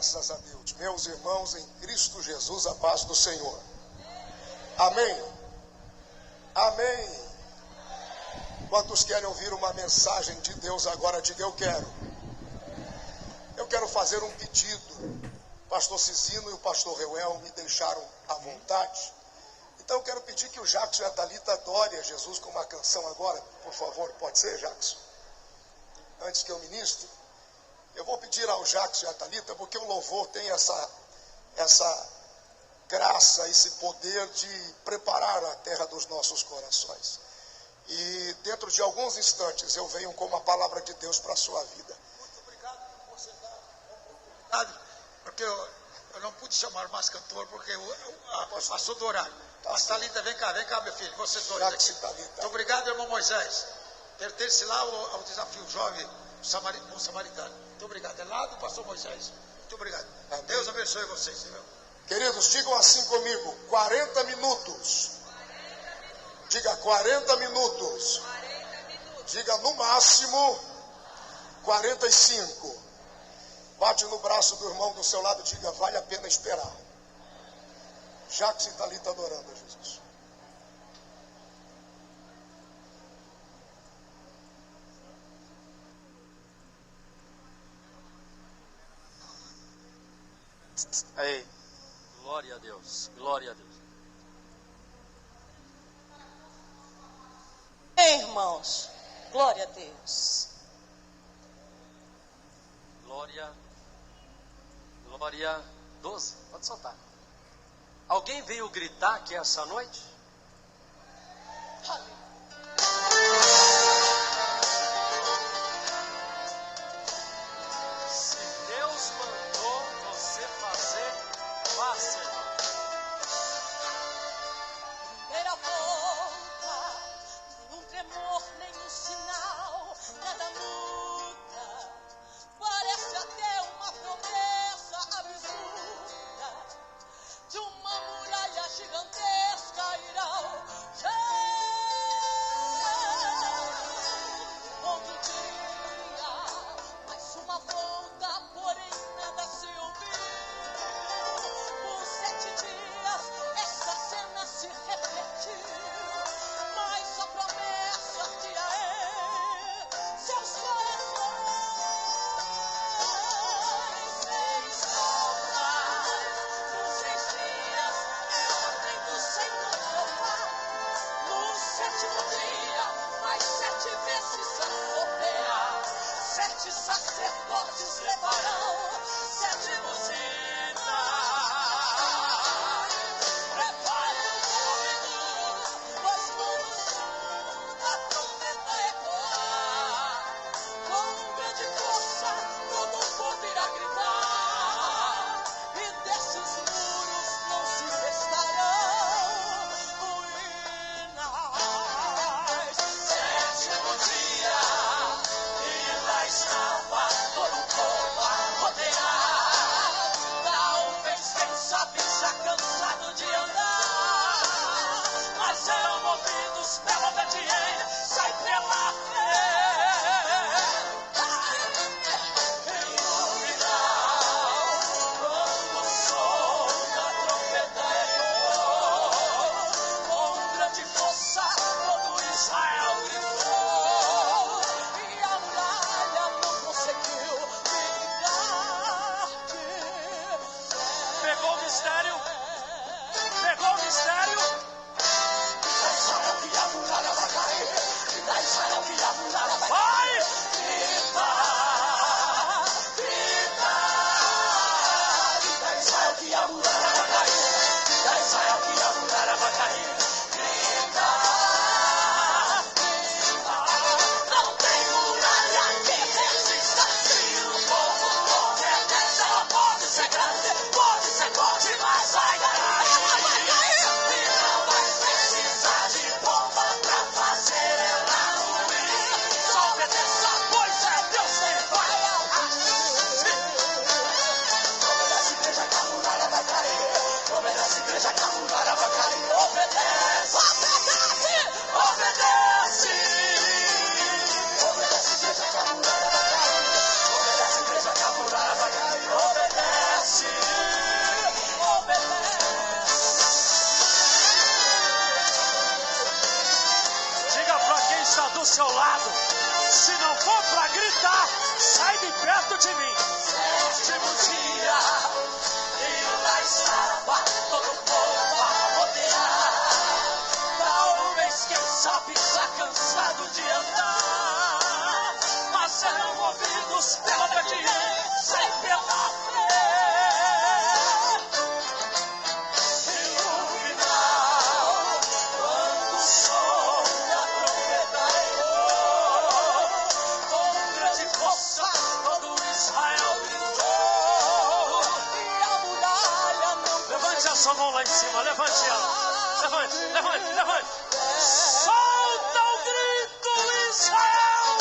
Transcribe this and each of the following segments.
Graças a Deus. Meus irmãos em Cristo Jesus, a paz do Senhor. Amém. Amém. Quantos querem ouvir uma mensagem de Deus agora? Diga: eu quero. Eu quero fazer um pedido. O pastor Cizino e o pastor Reuel me deixaram à vontade. Então eu quero pedir que o Jackson e a Thalita adorem a Jesus com uma canção agora. Por favor, pode ser, Jackson? Antes que eu ministre, eu vou pedir ao Jackson e a Thalita, porque o louvor tem essa graça, esse poder de preparar a terra dos nossos corações. E dentro de alguns instantes eu venho com uma palavra de Deus para a sua vida. Muito obrigado por você dar a oportunidade, porque eu não pude chamar mais cantor, porque passou do horário. Mas Thalita, vem cá, meu filho, vocês dois aqui. Muito obrigado, irmão Moisés. Pertence lá ao desafio jovem o samaritano. Muito obrigado. É lá do pastor Moisés. Muito obrigado. Amém. Deus abençoe vocês, irmão. Queridos, digam assim comigo: 40 minutos. Diga 40 minutos. Diga no máximo 45. Bate no braço do irmão do seu lado, diga: vale a pena esperar. Jackson e Thalita adorando a Jesus. Aí, glória a Deus, glória a Deus. Ei, irmãos, glória a Deus. Glória 12, pode soltar. Alguém veio gritar aqui essa noite? Se Deus mandou você fazer, faça, irmão. Primeira volta, nenhum tremor, nenhum sinal, nada muda. Parece até uma promessa absurda de uma muralha gigantesca irão outro dia, mais uma volta, porém nada se ouviu. Por 7 dias essa cena se repetiu, mas a promessa ardia em seus corações. 6 voltas, por 6 dias é ordem do Senhor voltar. No 7º dia, mais 7 vezes operar. 7 sacerdotes levarão 7 buzinas. Prepare os ouvidos, pois quando o som da trombeta ecoar, com grande força todo o povo irá gritar, e desses muros não se restarão ruínas. 7º dia, e lá estava todo o povo a rodear. Talvez, quem sabe, já cansado de andar, mas eram movidos pela obediência, sai pela fé. Em um final, quando o som da trombeta ecoou, com grande força todo Israel gritou, e a muralha não conseguiu ficar de pé. Pegou o mistério? Pegou o mistério? Grita Israel que a muralha vai cair, grita Israel que a muralha vai cair. Vai! Grita Israel que a muralha vai cair, grita Israel que a muralha vai cair. Grita, não tem muralha que resista, se o povo correr, ela pode ser grande, pode ser forte, mas vai sabe, está cansado de andar, mas serão movidos pela obediência e pela fé. E no final, quando o som da trombeta ecoou, com grande força todo Israel gritou, e a muralha não... Levante a sua mão lá em cima, levante ela. Levante, levante, levante. Solta o grito, Israel!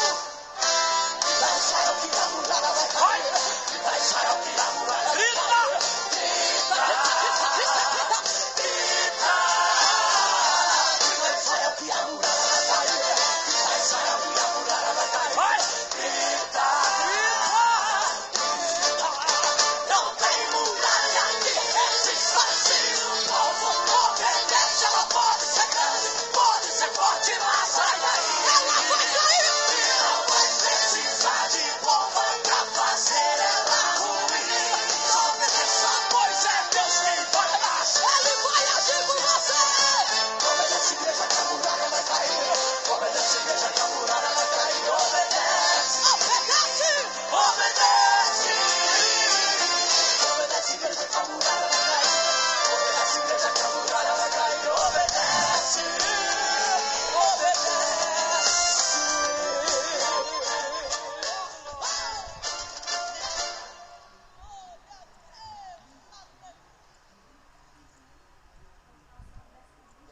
Grita Israel que a muralha vai cair. Grita Israel que a muralha vai cair. Grita! Grita Israel que a muralha vai cair. Grita Israel que a muralha vai cair. Vai! Grita, não tem muralha que resista se o povo obedece. Ela pode ser grande, pode ser forte, mas sai daí. Ela vai cair. E não vai precisar de bomba pra fazer ela ruir. Só obedeça, pois é Deus quem vai dar. Ele vai agir por você. Obedece, igreja, que a muralha vai cair. Obedece, igreja, que a muralha vai cair. Obedece. Obedece. Obedece. Obedece, igreja, que a muralha vai cair. Obedece, igreja, que a muralha vai cair. Obedece. Obedece.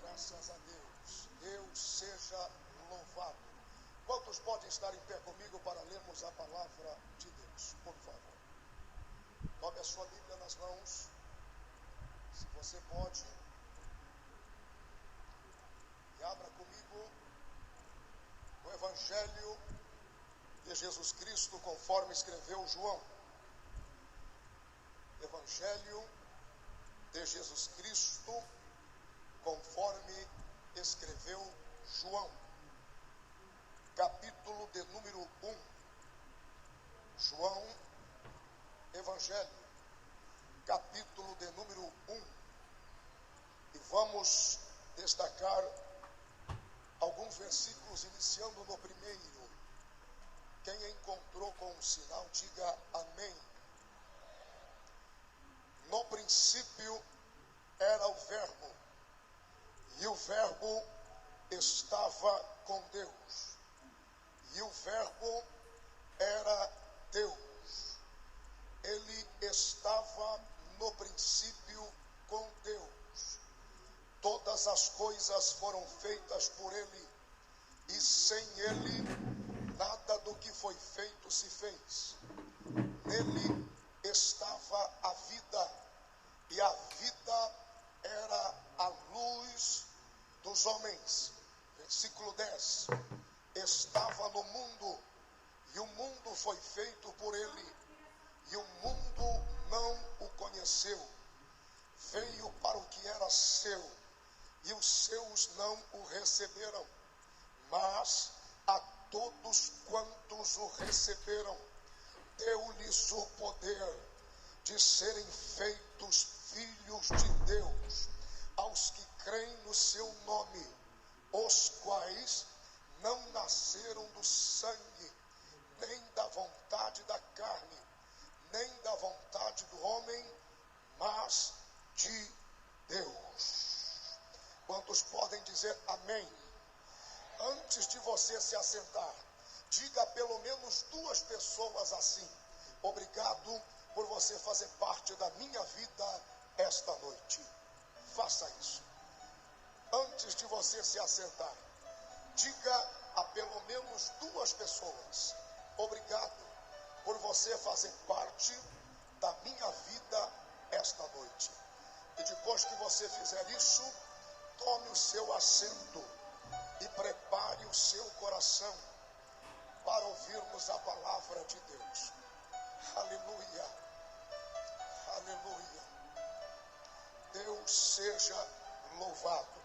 Graças a Deus. Deus seja louvado. Quantos podem estar em pé comigo para lermos a palavra de Deus? Por favor. Tome a sua Bíblia nas mãos. Se você pode. E abra comigo o Evangelho de Jesus Cristo conforme escreveu João. Evangelho de Jesus Cristo conforme escreveu João, capítulo de número 1. João, Evangelho, capítulo de número 1. E vamos destacar alguns versículos, iniciando no primeiro. Quem encontrou com um sinal, diga amém. No princípio era o Verbo, e o Verbo estava com Deus, e o Verbo era Deus. Ele estava no princípio com Deus. Todas as coisas foram feitas por Ele, e sem Ele, nada do que foi feito se fez. Nele estava a vida, e a vida era a luz dos homens. Versículo 10. Estava no mundo, e o mundo foi feito por ele, e o mundo não o conheceu. Veio para o que era seu, e os seus não o receberam. Mas a todos quantos o receberam, deu-lhes o poder de serem feitos filhos de Deus, aos que creem no seu nome, os quais não nasceram do sangue, nem da vontade da carne, nem da vontade do homem, mas de Deus. Quantos podem dizer amém? Antes de você se assentar, diga a pelo menos 2 pessoas assim: obrigado por você fazer parte da minha vida esta noite. Faça isso. Antes de você se assentar, diga a pelo menos 2 pessoas: obrigado por você fazer parte da minha vida esta noite. E depois que você fizer isso, tome o seu assento e prepare o seu coração para ouvirmos a palavra de Deus. Aleluia, aleluia. Deus seja louvado.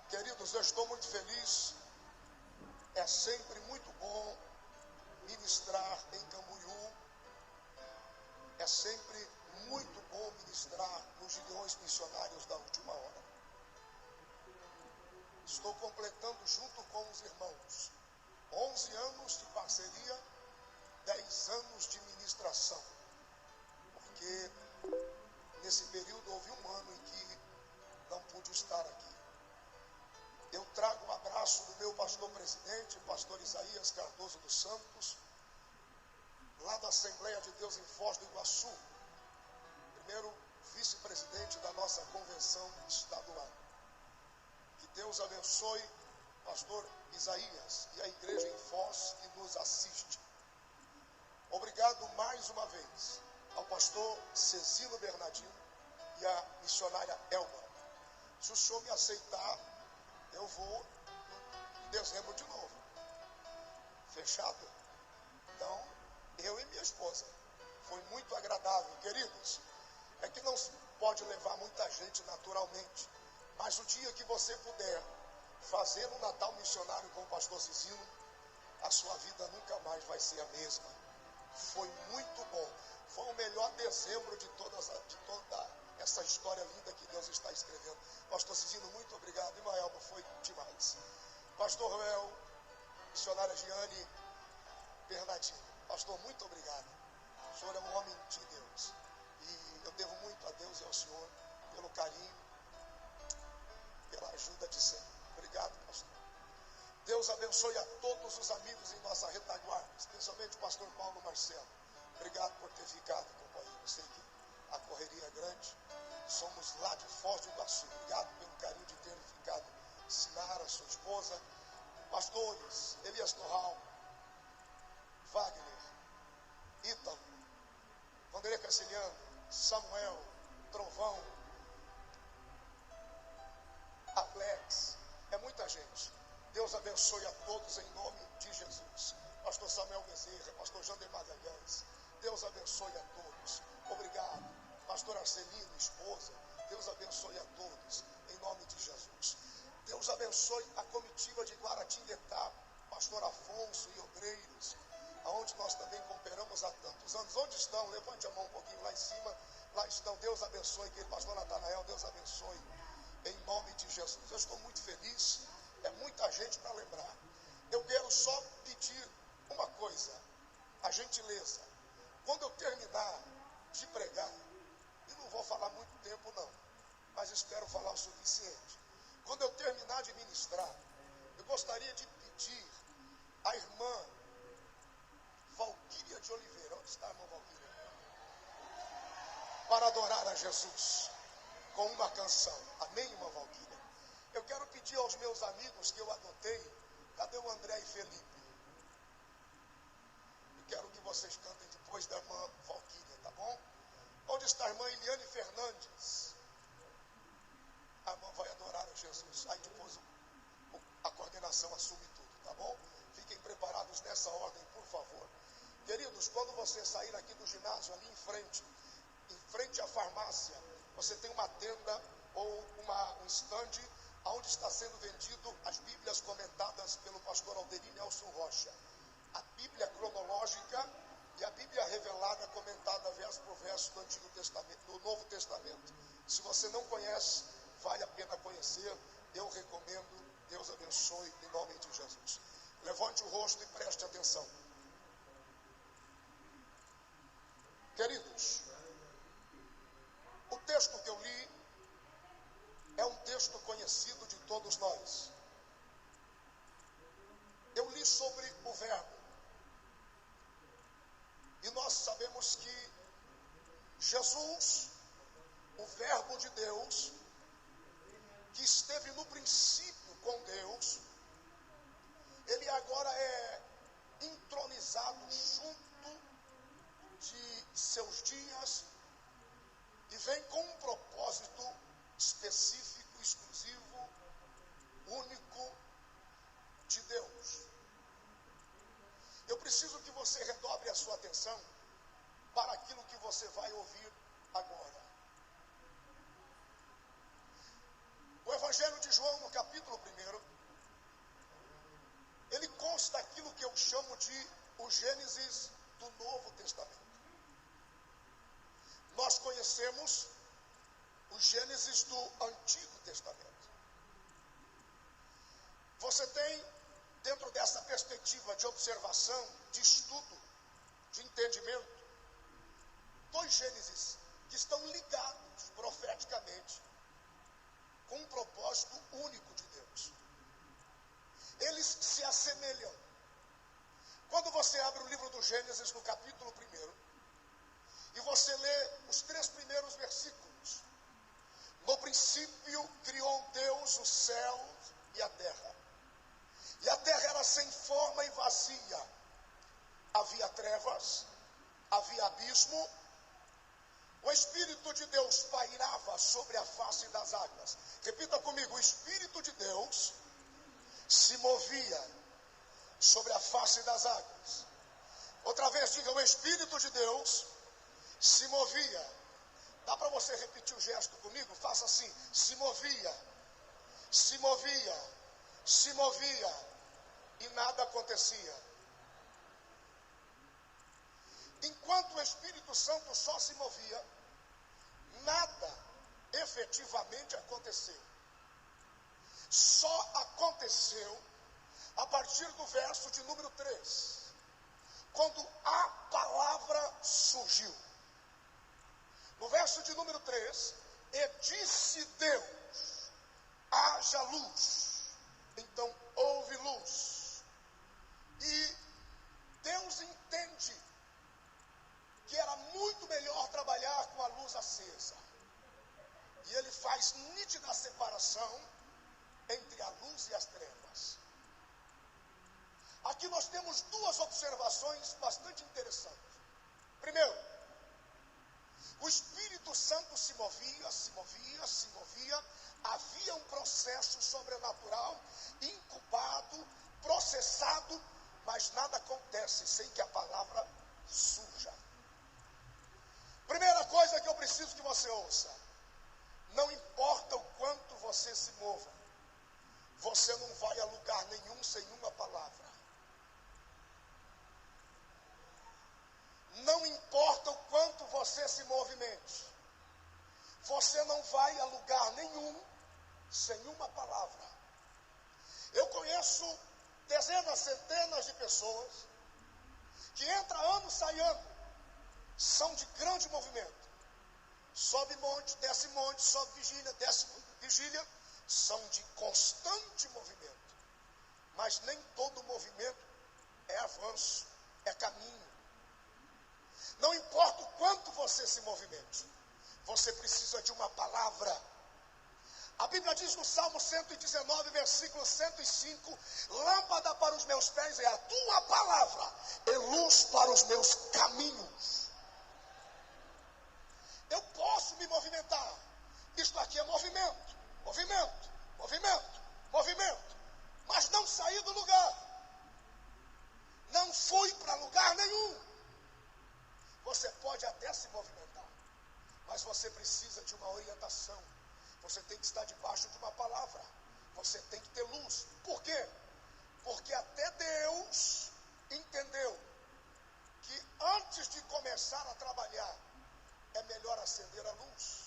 Queridos, eu estou muito feliz. É sempre muito bom ministrar em Camboriú. É sempre muito bom ministrar nos Gideões Missionários da Última Hora. estou completando junto com os irmãos 11 anos de parceria, 10 anos de ministração, porque nesse período houve um ano em que não pude estar aqui. Eu trago um abraço do meu pastor presidente, pastor Isaías Cardoso dos Santos, lá da Assembleia de Deus em Foz do Iguaçu, primeiro vice-presidente da nossa convenção estadual. Que Deus abençoe pastor Isaías e a igreja em Foz que nos assiste. Obrigado mais uma vez ao pastor Cezino Bernardino e à missionária Elma. Se o senhor me aceitar, eu vou em dezembro de novo. Fechado? Então, eu e minha esposa. Foi muito agradável, queridos. É que não se pode levar muita gente naturalmente, mas o dia que você puder fazer um Natal missionário com o pastor Cezino, a sua vida nunca mais vai ser a mesma. Foi muito bom. Foi o melhor dezembro de toda essa história linda que Deus está escrevendo. Pastor Cezino, muito obrigado. Irmã Elma, foi demais. Pastor Roel, missionária Giane Bernardino. Pastor, muito obrigado. O senhor é um homem de Deus. E eu devo muito a Deus e ao senhor pelo carinho, pela ajuda de sempre. Obrigado, pastor. Deus abençoe a todos os amigos em nossa retaguarda, especialmente o pastor Paulo Marcelo. Obrigado por ter ficado, companheiro. Eu sei que a correria é grande. Somos lá de Foz do Iguaçu. Obrigado pelo carinho de ter ficado. Sinara, sua esposa. Pastores, Elias Torral, Wagner, Ítalo, Vanderlei Cassiliano, Samuel, Trovão, Alex. É muita gente. Deus abençoe a todos em nome de Jesus. Pastor Samuel Bezerra, pastor Jander Magalhães. Deus abençoe a todos. Obrigado. Pastor Arcelino, esposa. Deus abençoe a todos em nome de Jesus. Deus abençoe a comitiva de Guaratinguetá, pastor Afonso e obreiros, aonde nós também cooperamos há tantos anos. Onde estão? Levante a mão um pouquinho lá em cima. Lá estão. Deus abençoe, querido pastor Natanael. Deus abençoe em nome de Jesus. Eu estou muito feliz. É muita gente para lembrar. Eu quero só pedir uma coisa, a gentileza. Quando eu terminar de pregar, e não vou falar muito tempo não, mas espero falar o suficiente. Quando eu terminar de ministrar, eu gostaria de pedir à irmã Valquíria de Oliveira. Onde está a irmã Valquíria? Para adorar a Jesus com uma canção. Amém, irmã Valquíria? Eu quero pedir aos meus amigos que eu adotei. Cadê o André e Felipe? Eu quero que vocês cantem depois da irmã Valquíria, tá bom? Onde está a irmã Eliane Fernandes? A irmã vai adorar a Jesus. Aí depois a coordenação assume tudo, tá bom? Fiquem preparados nessa ordem, por favor. Queridos, quando você sair aqui do ginásio, ali em frente à farmácia, você tem uma tenda ou um stand onde está sendo vendido as Bíblias comentadas pelo pastor Alderino Nelson Rocha. A Bíblia cronológica e a Bíblia revelada, comentada verso por verso do Antigo Testamento, do Novo Testamento. Se você não conhece, vale a pena conhecer. Eu recomendo. Deus abençoe em nome de Jesus. Levante o rosto e preste atenção. Queridos, o texto que eu li é um texto conhecido de todos nós. Eu li sobre o Verbo. E nós sabemos que Jesus, o Verbo de Deus, que esteve no princípio com Deus, ele agora é entronizado junto de seus dias e vem com um propósito específico, exclusivo, único de Deus. Eu preciso que você redobre a sua atenção para aquilo que você vai ouvir agora. O Evangelho de João, no capítulo 1, ele consta aquilo que eu chamo de o Gênesis do Novo Testamento. Nós conhecemos o Gênesis do Antigo Testamento. Você tem, dentro dessa perspectiva de observação, de estudo, de entendimento, 2 Gênesis que estão ligados profeticamente com um propósito único de Deus. Eles se assemelham. Quando você abre o livro do Gênesis, no capítulo 1, e você lê os 3 primeiros versículos, no princípio criou Deus os céus e a terra. E a terra era sem forma e vazia. Havia trevas, havia abismo. O Espírito de Deus pairava sobre a face das águas. Repita comigo: o Espírito de Deus se movia sobre a face das águas. Outra vez, diga: o Espírito de Deus se movia. Dá para você repetir o gesto comigo? Faça assim: se movia, se movia, se movia, e nada acontecia. Enquanto o Espírito Santo só se movia, nada efetivamente aconteceu. Só aconteceu a partir do verso de número 3, quando a palavra surgiu. No verso de número 3, e disse Deus: haja luz. Então houve luz. E Deus entende que era muito melhor trabalhar com a luz acesa. E ele faz nítida separação entre a luz e as trevas. Aqui nós temos 2 observações bastante interessantes. Primeiro, o Espírito Santo se movia, se movia, se movia. Havia um processo sobrenatural, incubado, processado, mas nada acontece sem que a palavra surja. Primeira coisa que eu preciso que você ouça: não importa o quanto você se mova, você não vai a lugar nenhum sem uma palavra. Não importa o quanto você se movimente, você não vai a lugar nenhum sem uma palavra. Eu conheço dezenas, centenas de pessoas que entra ano, sai ano, são de grande movimento. Sobe monte, desce monte, sobe vigília, desce vigília, são de constante movimento. Mas nem todo movimento é avanço, é caminho. Não importa o quanto você se movimente, você precisa de uma palavra. A Bíblia diz no Salmo 119, versículo 105, lâmpada para os meus pés é a tua palavra, e luz para os meus caminhos. Eu posso me movimentar. Isto aqui é movimento, movimento, movimento, movimento. Mas não saí do lugar. Não fui para lugar nenhum. Você pode até se movimentar, mas você precisa de uma orientação. Você tem que estar debaixo de uma palavra. Você tem que ter luz. Por quê? Porque até Deus entendeu que antes de começar a trabalhar, é melhor acender a luz.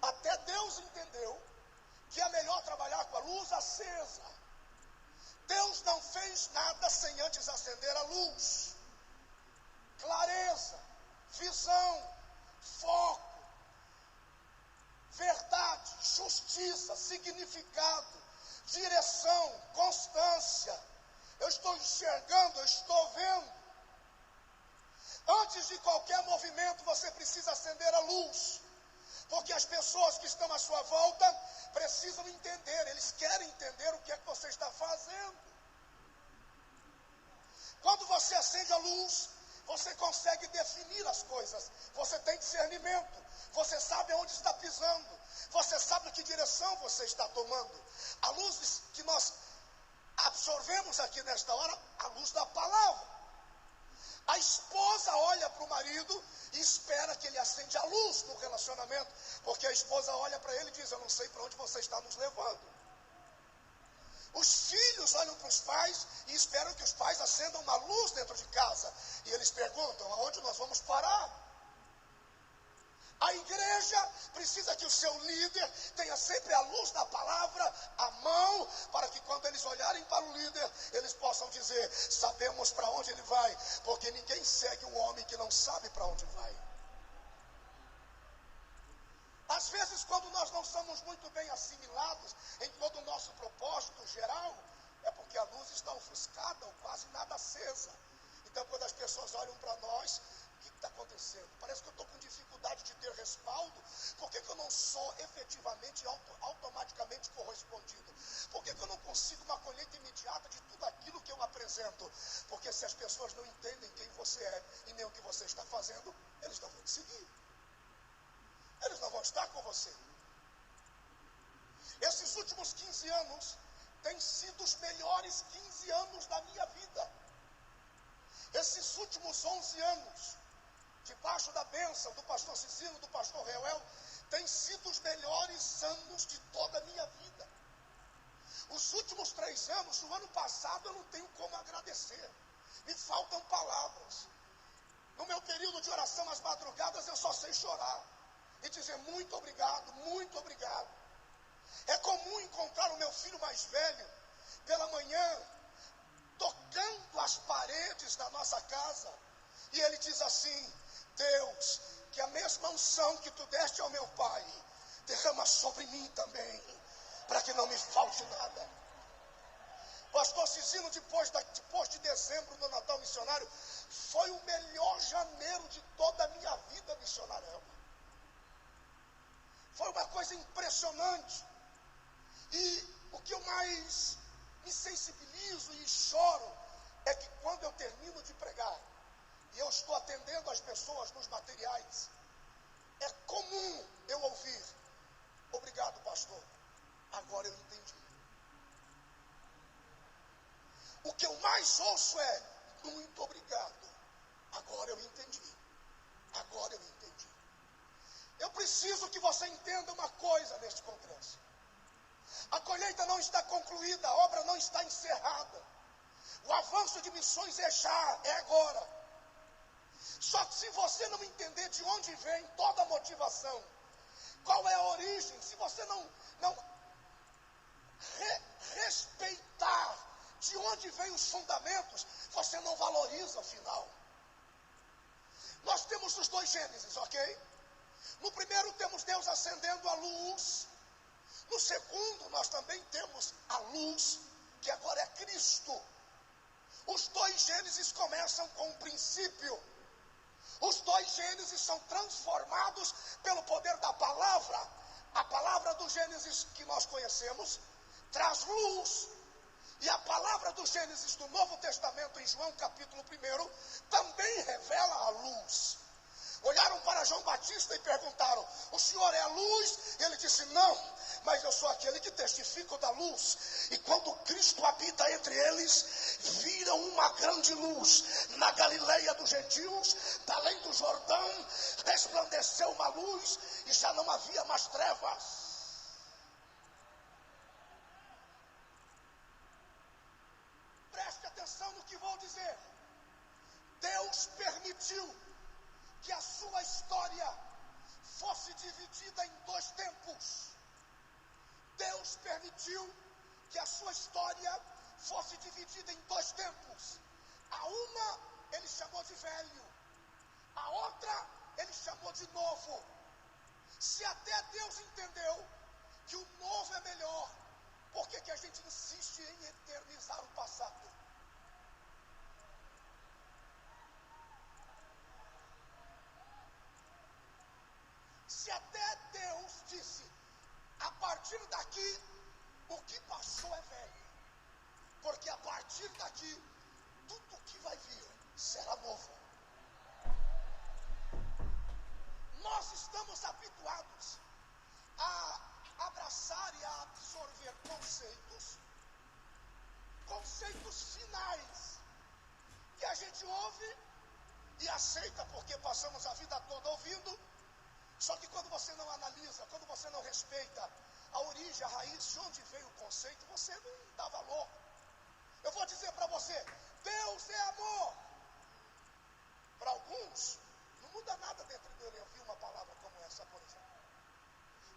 Até Deus entendeu que é melhor trabalhar com a luz acesa. Deus não fez nada sem antes acender a luz. Clareza, visão, foco, verdade, justiça, significado, direção, constância. Eu estou enxergando, eu estou vendo. Antes de qualquer movimento, você precisa acender a luz. Porque as pessoas que estão à sua volta precisam entender, eles querem entender o que é que você está fazendo. Quando você acende a luz, você consegue definir as coisas. Você tem discernimento. Você sabe aonde está pisando. Você sabe que direção você está tomando. A luz que nós absorvemos aqui nesta hora, a luz da palavra. A esposa olha para o marido e espera que ele acende a luz no relacionamento. Porque a esposa olha para ele e diz: eu não sei para onde você está nos levando. Os filhos olham para os pais e esperam que os pais acendam uma luz dentro de casa. E eles perguntam: aonde nós vamos parar? A igreja precisa que o seu líder tenha sempre a luz da palavra à mão, para que quando eles olharem para o líder, eles possam dizer: sabemos para onde ele vai, porque ninguém segue um homem que não sabe para onde vai. Às vezes, quando nós não somos muito bem assimilados em todo o nosso propósito geral, é porque a luz está ofuscada ou quase nada acesa. Então, quando as pessoas olham para nós, o que está acontecendo? Parece que eu estou com dificuldade de ter respaldo. Por que eu não sou efetivamente, automaticamente correspondido? Por que eu não consigo uma colheita imediata de tudo aquilo que eu apresento? Porque se as pessoas não entendem quem você é e nem o que você está fazendo, eles não vão te seguir. Eles não vão estar com você. Esses últimos 15 anos têm sido os melhores 15 anos da minha vida. Esses últimos 11 anos, debaixo da bênção do pastor Cicino, do pastor Reuel, têm sido os melhores anos de toda a minha vida. Os últimos 3 anos, o ano passado, eu não tenho como agradecer. Me faltam palavras. No meu período de oração às madrugadas, eu só sei chorar e dizer muito obrigado, muito obrigado. É comum encontrar o meu filho mais velho pela manhã, tocando as paredes da nossa casa, e ele diz assim: Deus, que a mesma unção que tu deste ao meu pai, derrama sobre mim também, para que não me falte nada. Pastor Cicino, depois de dezembro do Natal Missionário, foi o melhor janeiro de toda a minha vida missionária. Foi uma coisa impressionante. E o que eu mais me sensibilizo e choro é que quando eu termino de pregar e eu estou atendendo as pessoas nos materiais, é comum eu ouvir: obrigado, pastor, agora eu entendi. O que eu mais ouço é: muito obrigado, agora eu entendi. Agora eu entendi. Eu preciso que você entenda uma coisa neste congresso: a colheita não está concluída, a obra não está encerrada. O avanço de missões é já, é agora. Só que se você não entender de onde vem toda a motivação, qual é a origem, se você não respeitar de onde vem os fundamentos, você não valoriza o final. Nós temos os 2 Gênesis, ok? No primeiro temos Deus acendendo a luz. No segundo nós também temos a luz, que agora é Cristo. Os 2 Gênesis começam com um princípio. Os 2 Gênesis são transformados pelo poder da palavra. A palavra do Gênesis que nós conhecemos traz luz. E a palavra do Gênesis do Novo Testamento, em João capítulo 1, também revela a luz. Olharam para João Batista e perguntaram: o senhor é a luz? Ele disse: não, mas eu sou aquele que testifico da luz. E quando Cristo habita entre eles, viram uma grande luz. Na Galileia dos gentios, da além do Jordão, resplandeceu uma luz e já não havia mais trevas. Preste atenção no que vou dizer. Deus permitiu que a sua história fosse dividida em 2 tempos. Deus permitiu que a sua história fosse dividida em 2 tempos. A uma ele chamou de velho, a outra ele chamou de novo. Se até Deus entendeu que o novo é melhor, por que a gente insiste em eternizar o passado? Se até Deus disse: a partir daqui, o que passou é velho, porque a partir daqui, tudo que vai vir será novo. Nós estamos habituados a abraçar e a absorver conceitos finais, que a gente ouve e aceita porque passamos a vida toda ouvindo. Só que quando você não analisa, quando você não respeita a origem, a raiz, de onde veio o conceito, você não dá valor. Eu vou dizer para você: Deus é amor. Para alguns, não muda nada dentro dele ouvir uma palavra como essa, por exemplo.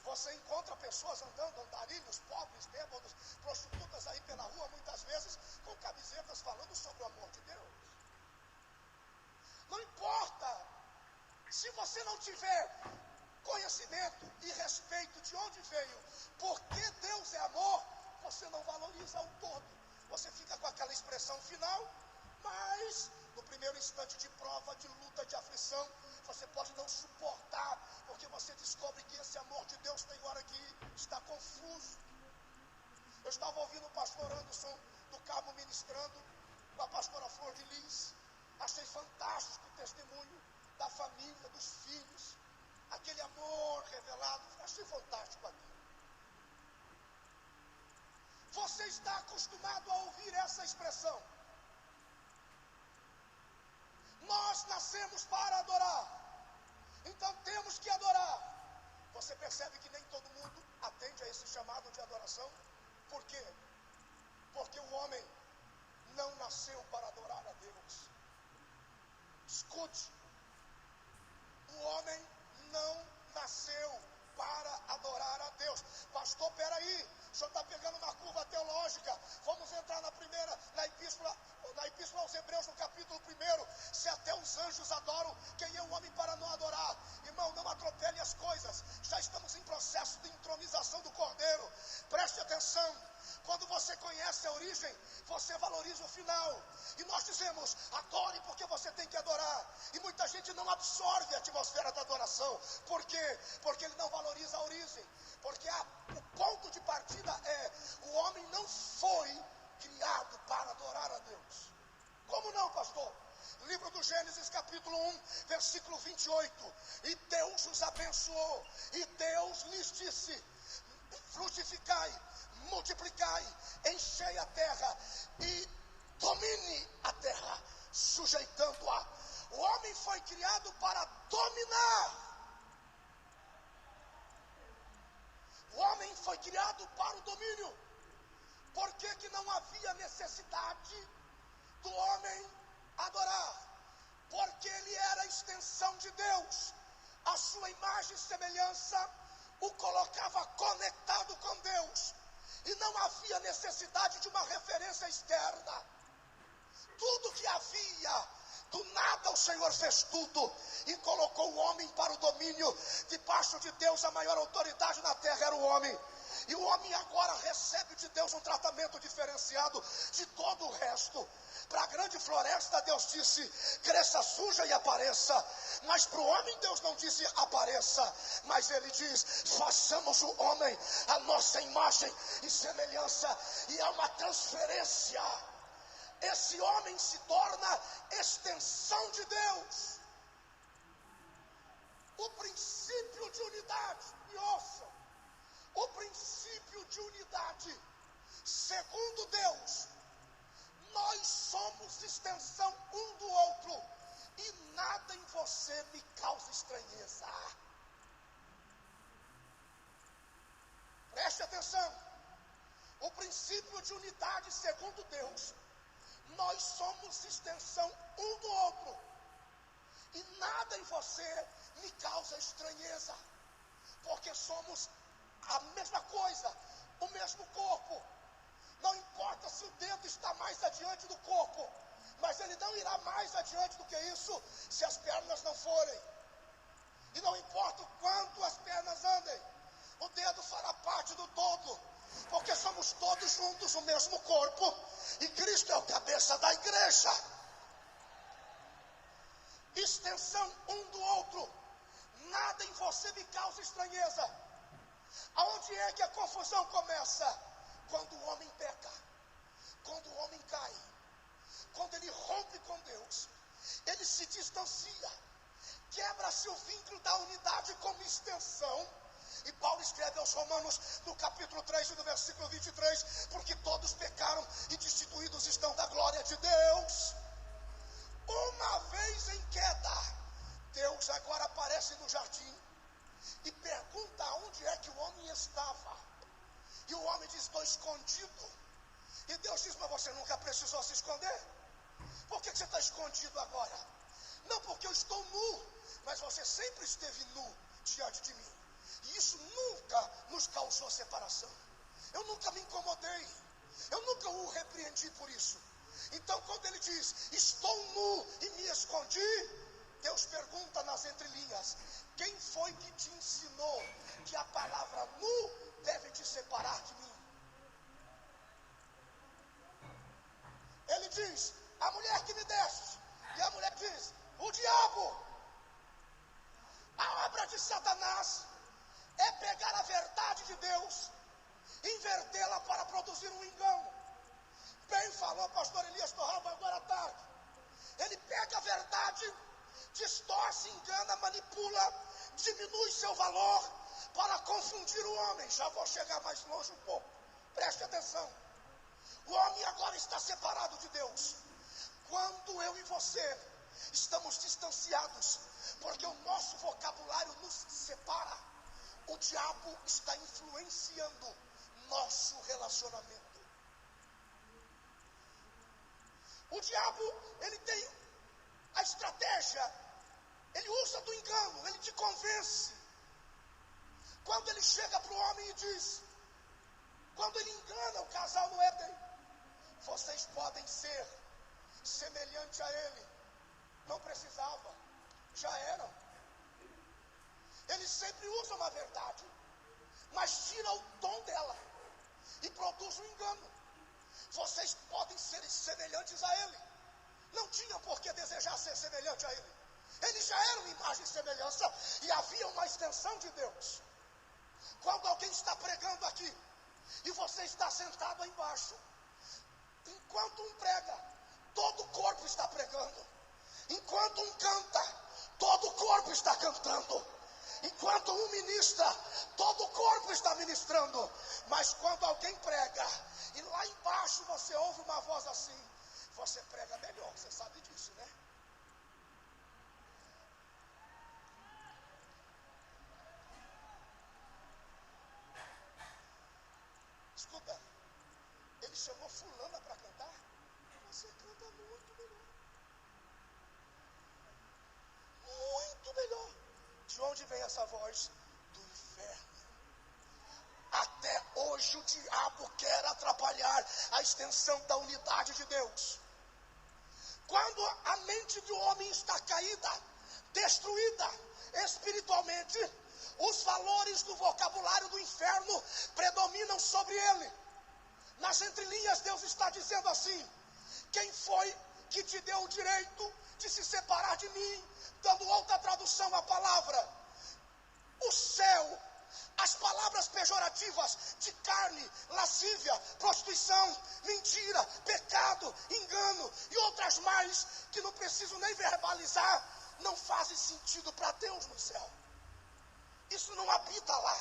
Você encontra pessoas andando, andarilhos, pobres, bêbados, prostitutas aí pela rua, muitas vezes com camisetas falando sobre o amor de Deus. Não importa se você não tiver conhecimento e respeito de onde veio, porque Deus é amor, você não valoriza o todo. Você fica com aquela expressão final, mas no primeiro instante de prova, de luta, de aflição, você pode não suportar, porque você descobre que esse amor de Deus tem hora que está confuso. Eu estava ouvindo o pastor Anderson do Carmo ministrando com a pastora Flor de Lis. Achei fantástico o testemunho da família, dos filhos, aquele amor revelado. Achei fantástico aquilo. Você está acostumado a ouvir essa expressão: nós nascemos para adorar, então temos que adorar. Você percebe que nem todo mundo atende a esse chamado de adoração. Por quê? Porque o homem não nasceu para adorar a Deus. Escute, o homem não nasceu para adorar a Deus. Pastor, peraí, o senhor está pegando uma curva teológica. Vamos entrar na epístola aos Hebreus, no capítulo 1. Se até os anjos adoram, quem é o homem para não adorar? Irmão, não atropele as coisas. Já estamos em processo de entronização do Cordeiro. Preste atenção. Quando você conhece a origem, você valoriza o final. E nós dizemos, adore porque você tem que adorar. E muita gente não absorve a atmosfera da adoração. Por quê? Porque ele não valoriza a origem. Porque o ponto de partida é, o homem não foi criado para adorar a Deus. Como não, pastor? Livro do Gênesis, capítulo 1, versículo 28. E Deus os abençoou. E Deus lhes disse, frutificai, multiplicai, enchei a terra e domine a terra, sujeitando-a. O homem foi criado para dominar. O homem foi criado para o domínio. Por que que não havia necessidade do homem adorar? Porque ele era a extensão de Deus. A sua imagem e semelhança o colocava conectado com Deus. E não havia necessidade de uma referência externa. Tudo que havia, do nada o Senhor fez tudo e colocou o homem para o domínio. Debaixo de Deus, a maior autoridade na terra era o homem. E o homem agora recebe de Deus um tratamento diferenciado de todo o resto. Para a grande floresta, Deus disse, cresça, suja e apareça. Mas para o homem, Deus não disse apareça. Mas ele diz, façamos o homem a nossa imagem e semelhança. E há uma transferência. Esse homem se torna extensão de Deus. O princípio de unidade, me ouçam. O princípio de unidade, segundo Deus, nós somos extensão um do outro, e nada em você me causa estranheza. Preste atenção. O princípio de unidade, segundo Deus, nós somos extensão um do outro, e nada em você me causa estranheza, porque somos a mesma coisa, o mesmo corpo. Não importa se o dedo está mais adiante do corpo, mas ele não irá mais adiante do que isso se as pernas não forem. E não importa o quanto as pernas andem, o dedo fará parte do todo, porque somos todos juntos o mesmo corpo, e Cristo é o cabeça da igreja. Extensão um do outro, nada em você me causa estranheza. Aonde é que a confusão começa? Quando o homem peca, quando o homem cai, quando ele rompe com Deus, ele se distancia, quebra-se o vínculo da unidade como extensão. E Paulo escreve aos Romanos, no capítulo 3, no versículo 23, porque todos pecaram e destituídos estão da glória de Deus. Uma vez em queda, Deus agora aparece no jardim e pergunta onde é que o homem estava. E o homem diz, estou escondido. E Deus diz, mas você nunca precisou se esconder? Por que você está escondido agora? Não porque eu estou nu, mas você sempre esteve nu diante de mim. E isso nunca nos causou separação. Eu nunca me incomodei. Eu nunca o repreendi por isso. Então, quando ele diz, estou nu e me escondi, Deus pergunta nas entrelinhas, quem foi que te ensinou que a palavra nu deve te separar de mim? Ele diz, a mulher que me deste. E a mulher diz, o diabo. A obra de Satanás é pegar a verdade de Deus, invertê-la para produzir um engano. Bem falou o pastor Elias Torralba agora à tarde. Ele pega a verdade, distorce, engana, manipula, diminui seu valor para confundir o homem. Já vou chegar mais longe um pouco. Preste atenção. O homem agora está separado de Deus. Quando eu e você estamos distanciados, porque o nosso vocabulário nos separa, o diabo está influenciando nosso relacionamento. O diabo, ele tem a estratégia, ele usa do engano, ele te convence. Quando ele chega para o homem e diz, quando ele engana o casal no Éden, vocês podem ser semelhante a ele. Não precisava, já eram. Ele sempre usa uma verdade, mas tira o tom dela e produz um engano. Vocês podem ser semelhantes a ele. Não tinham por que desejar ser semelhante a ele. Eles já eram imagem e semelhança, e havia uma extensão de Deus. Quando alguém está pregando aqui e você está sentado aí embaixo, enquanto um prega, todo o corpo está pregando. Enquanto um canta, todo o corpo está cantando. Enquanto um ministra, todo o corpo está ministrando. Mas quando alguém prega e lá embaixo você ouve uma voz assim, você prega melhor, você sabe disso, né? Escuta, ele chamou fulana para cantar. Você canta muito melhor. Muito melhor. De onde vem essa voz? Do inferno. Até hoje o diabo quer atrapalhar a extensão da unidade de Deus. Quando a mente do homem está caída, destruída espiritualmente, os valores do vocabulário do inferno predominam sobre ele. Nas entrelinhas Deus está dizendo assim, quem foi que te deu o direito de se separar de mim? Dando outra tradução à palavra, o céu, as palavras pejorativas de carne, lascívia, prostituição, mentira, pecado, engano e outras mais que não preciso nem verbalizar, não fazem sentido para Deus no céu. Isso não habita lá,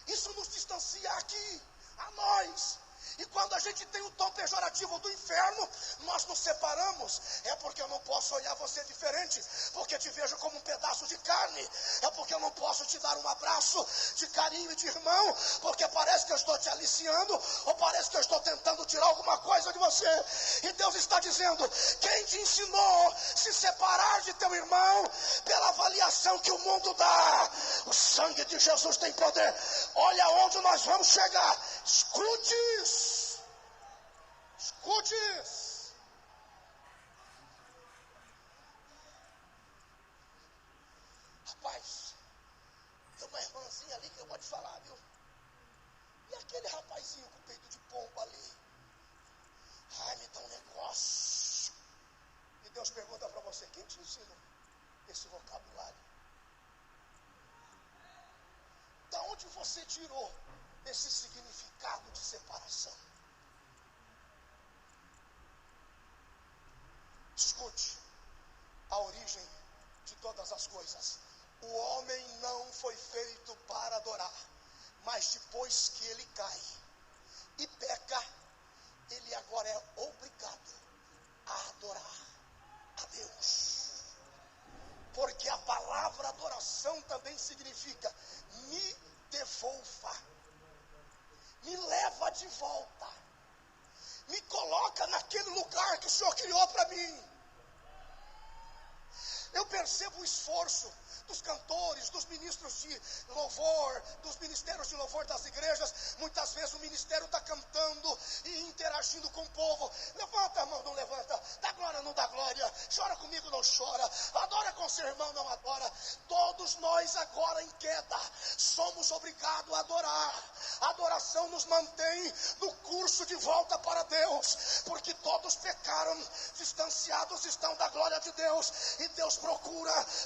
isso nos distancia aqui, a nós. E quando a gente tem o tom pejorativo do inferno, nós nos separamos. É porque eu não posso olhar você diferente, porque te vejo como um pedaço de carne. É porque eu não posso te dar um abraço de carinho e de irmão, porque parece que eu estou te aliciando, ou parece que eu estou tentando tirar alguma coisa de você. E Deus está dizendo, quem te ensinou a se separar de teu irmão pela avaliação que o mundo dá? O sangue de Jesus tem poder. Olha onde nós vamos chegar. Escute isso. Escute isso. Rapaz, tem uma irmãzinha ali que eu vou te falar, viu? E aquele rapazinho com o peito de pomba ali? Ai, me dá um negócio. E Deus pergunta para você, quem te ensinou esse vocabulário? Da onde você tirou esse significado de separação? Escute, a origem de todas as coisas. O homem não foi feito para adorar, mas depois que ele cai e peca, ele agora é obrigado a adorar a Deus. Porque a palavra adoração também significa me devolva, me leva de volta, me coloca naquele lugar que o Senhor criou para mim. Eu percebo o esforço dos cantores, dos ministros de louvor, dos ministérios de louvor das igrejas. Muitas vezes o ministério está cantando e interagindo com o povo. Levanta a mão, não levanta. Dá glória, não dá glória. Chora comigo, não chora. Adora com seu irmão, não adora. Todos nós agora em queda somos obrigados a adorar. A adoração nos mantém no curso de volta para Deus, porque todos pecaram, distanciados estão da glória de Deus, e Deus procura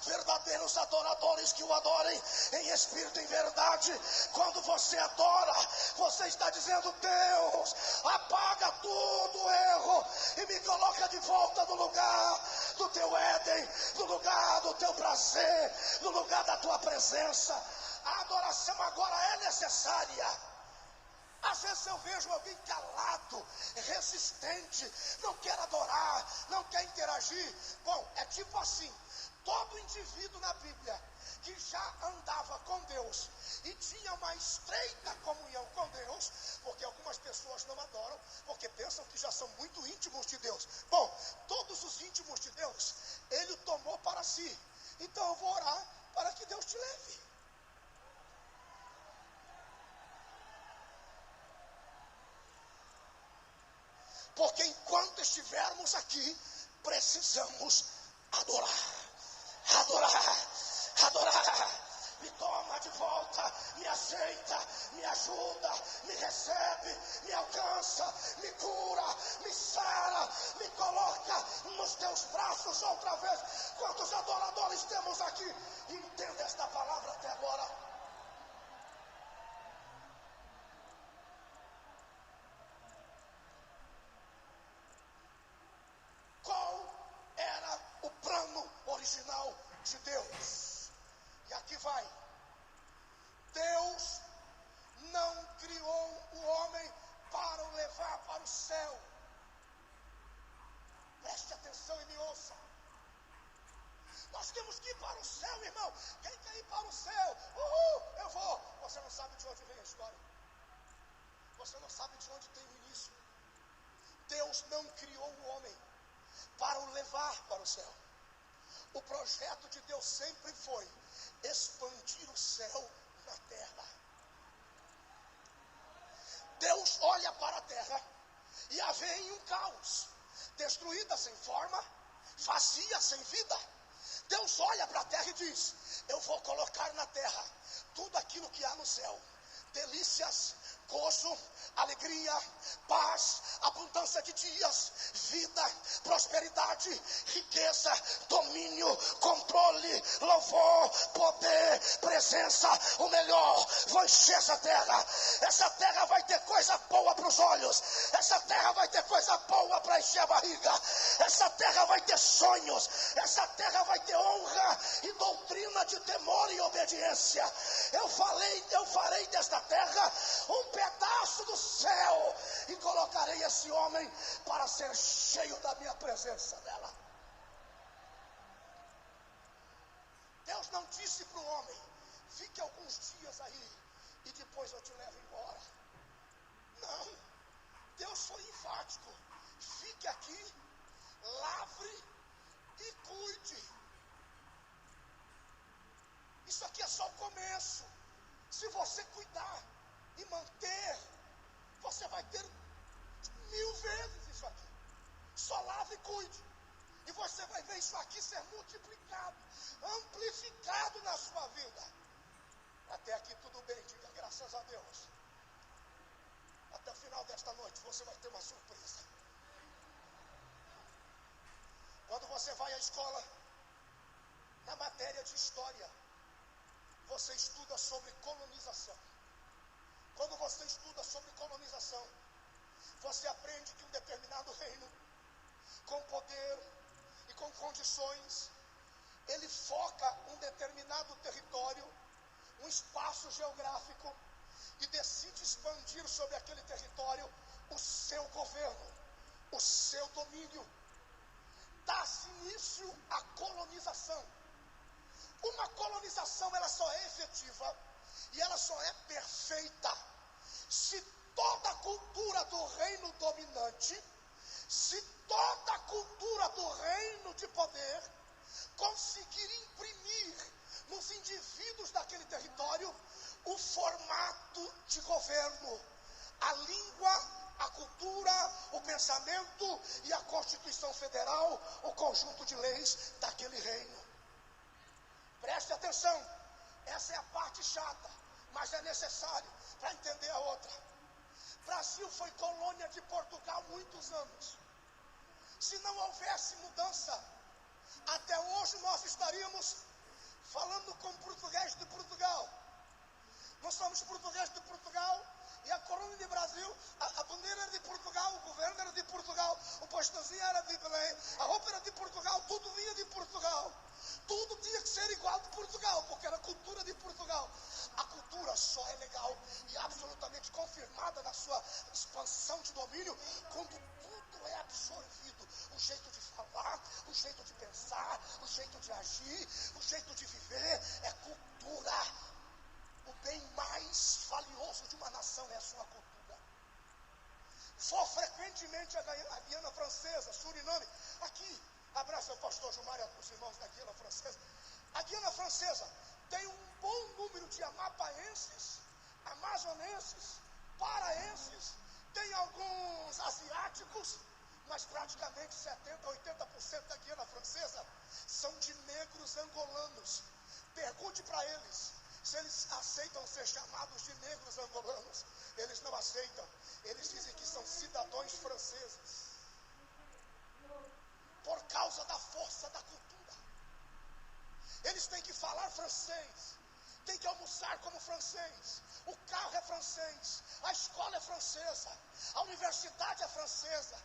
verdadeiros adoradores que o adorem em espírito e em verdade. Quando você adora, você está dizendo: Deus, apaga tudo o erro e me coloca de volta no lugar do teu Éden, no lugar do teu prazer, no lugar da tua presença. A adoração agora é necessária. Às vezes eu vejo alguém calado, resistente, não quer adorar, não quer interagir. Bom, é tipo assim: todo indivíduo na Bíblia que já andava com Deus e tinha uma estreita comunhão com Deus, porque algumas pessoas não adoram, porque pensam que já são muito íntimos de Deus. Bom, todos os íntimos de Deus, Ele tomou para si. Então eu vou orar para que Deus te leve. Porque enquanto estivermos aqui, precisamos adorar, adorar, adorar. Me toma de volta, me aceita, me ajuda, me recebe, me alcança, me cura, me sara, me coloca nos teus braços outra vez. Quantos adoradores temos aqui? Entenda esta palavra até agora. Original de Deus. E aqui vai. Deus não criou o homem para o levar para o céu. Preste atenção e me ouça. Nós temos que ir para o céu, irmão. Quem quer ir para o céu? Eu vou. Você não sabe de onde vem a história. Você não sabe de onde tem o início. Deus não criou o homem para o levar para o céu. O projeto de Deus sempre foi expandir o céu na terra. Deus olha para a terra e a vê em um caos, destruída, sem forma, vazia, sem vida. Deus olha para a terra e diz: eu vou colocar na terra tudo aquilo que há no céu: delícias, gozo, alegria, paz, abundância de dias, vida, prosperidade, riqueza, domínio, controle, louvor, poder, presença. O melhor, vou encher essa terra. Essa terra vai ter coisa boa para os olhos. Essa terra vai ter coisa boa para encher a barriga. Essa terra vai ter sonhos. Essa terra vai ter honra e doutrina de temor e obediência. Eu farei desta terra um pedaço do céu e colocarei esse homem para ser cheio da minha presença nela. Deus não disse para o homem: fique alguns dias aí e depois eu te levo embora. Não, Deus foi enfático: fique aqui, lavre e cuide. Isso aqui é só o começo. Se você cuidar e manter, você vai ter 1000 vezes isso aqui. Só lave e cuide, e você vai ver isso aqui ser multiplicado, amplificado na sua vida. Até aqui tudo bem, diga graças a Deus. Até o final desta noite você vai ter uma surpresa. Quando você vai à escola, na matéria de história, você estuda sobre colonização. Quando você estuda sobre colonização, você aprende que um determinado reino, com poder e com condições, ele foca um determinado território, um espaço geográfico, e decide expandir sobre aquele território o seu governo, o seu domínio. Dá-se início à colonização. Uma colonização, ela só é efetiva e ela só é perfeita se toda a cultura do reino dominante, se toda a cultura do reino de poder conseguir imprimir nos indivíduos daquele território o formato de governo, a língua, a cultura, o pensamento e a Constituição Federal, o conjunto de leis daquele reino. Preste atenção, essa é a parte chata, mas é necessário para entender a outra. Brasil foi colônia de Portugal muitos anos. Se não houvesse mudança, até hoje nós estaríamos falando com português de Portugal. Nós somos portugueses de Portugal e a colônia de Brasil, a bandeira era de Portugal, o governo era de Portugal, o postãozinho era de Belém, a roupa era de Portugal, tudo vinha de Portugal. Tudo tinha que ser igual de Portugal, porque era a cultura de Portugal. A cultura só é legal e absolutamente confirmada na sua expansão de domínio quando tudo é absorvido. O jeito de falar, o jeito de pensar, o jeito de agir, o jeito de viver é cultura. O bem mais valioso de uma nação é a sua cultura. Vou frequentemente a Guiana Francesa, Suriname, aqui. Abraço ao pastor Gilmar e aos irmãos da Guiana Francesa. A Guiana Francesa tem um bom número de amapaenses, amazonenses, paraenses, tem alguns asiáticos, mas praticamente 70%, 80% da Guiana Francesa são de negros angolanos. Pergunte para eles se eles aceitam ser chamados de negros angolanos. Eles não aceitam, eles dizem que são cidadãos franceses. Por causa da força da cultura. Eles têm que falar francês, têm que almoçar como francês, o carro é francês, a escola é francesa, a universidade é francesa.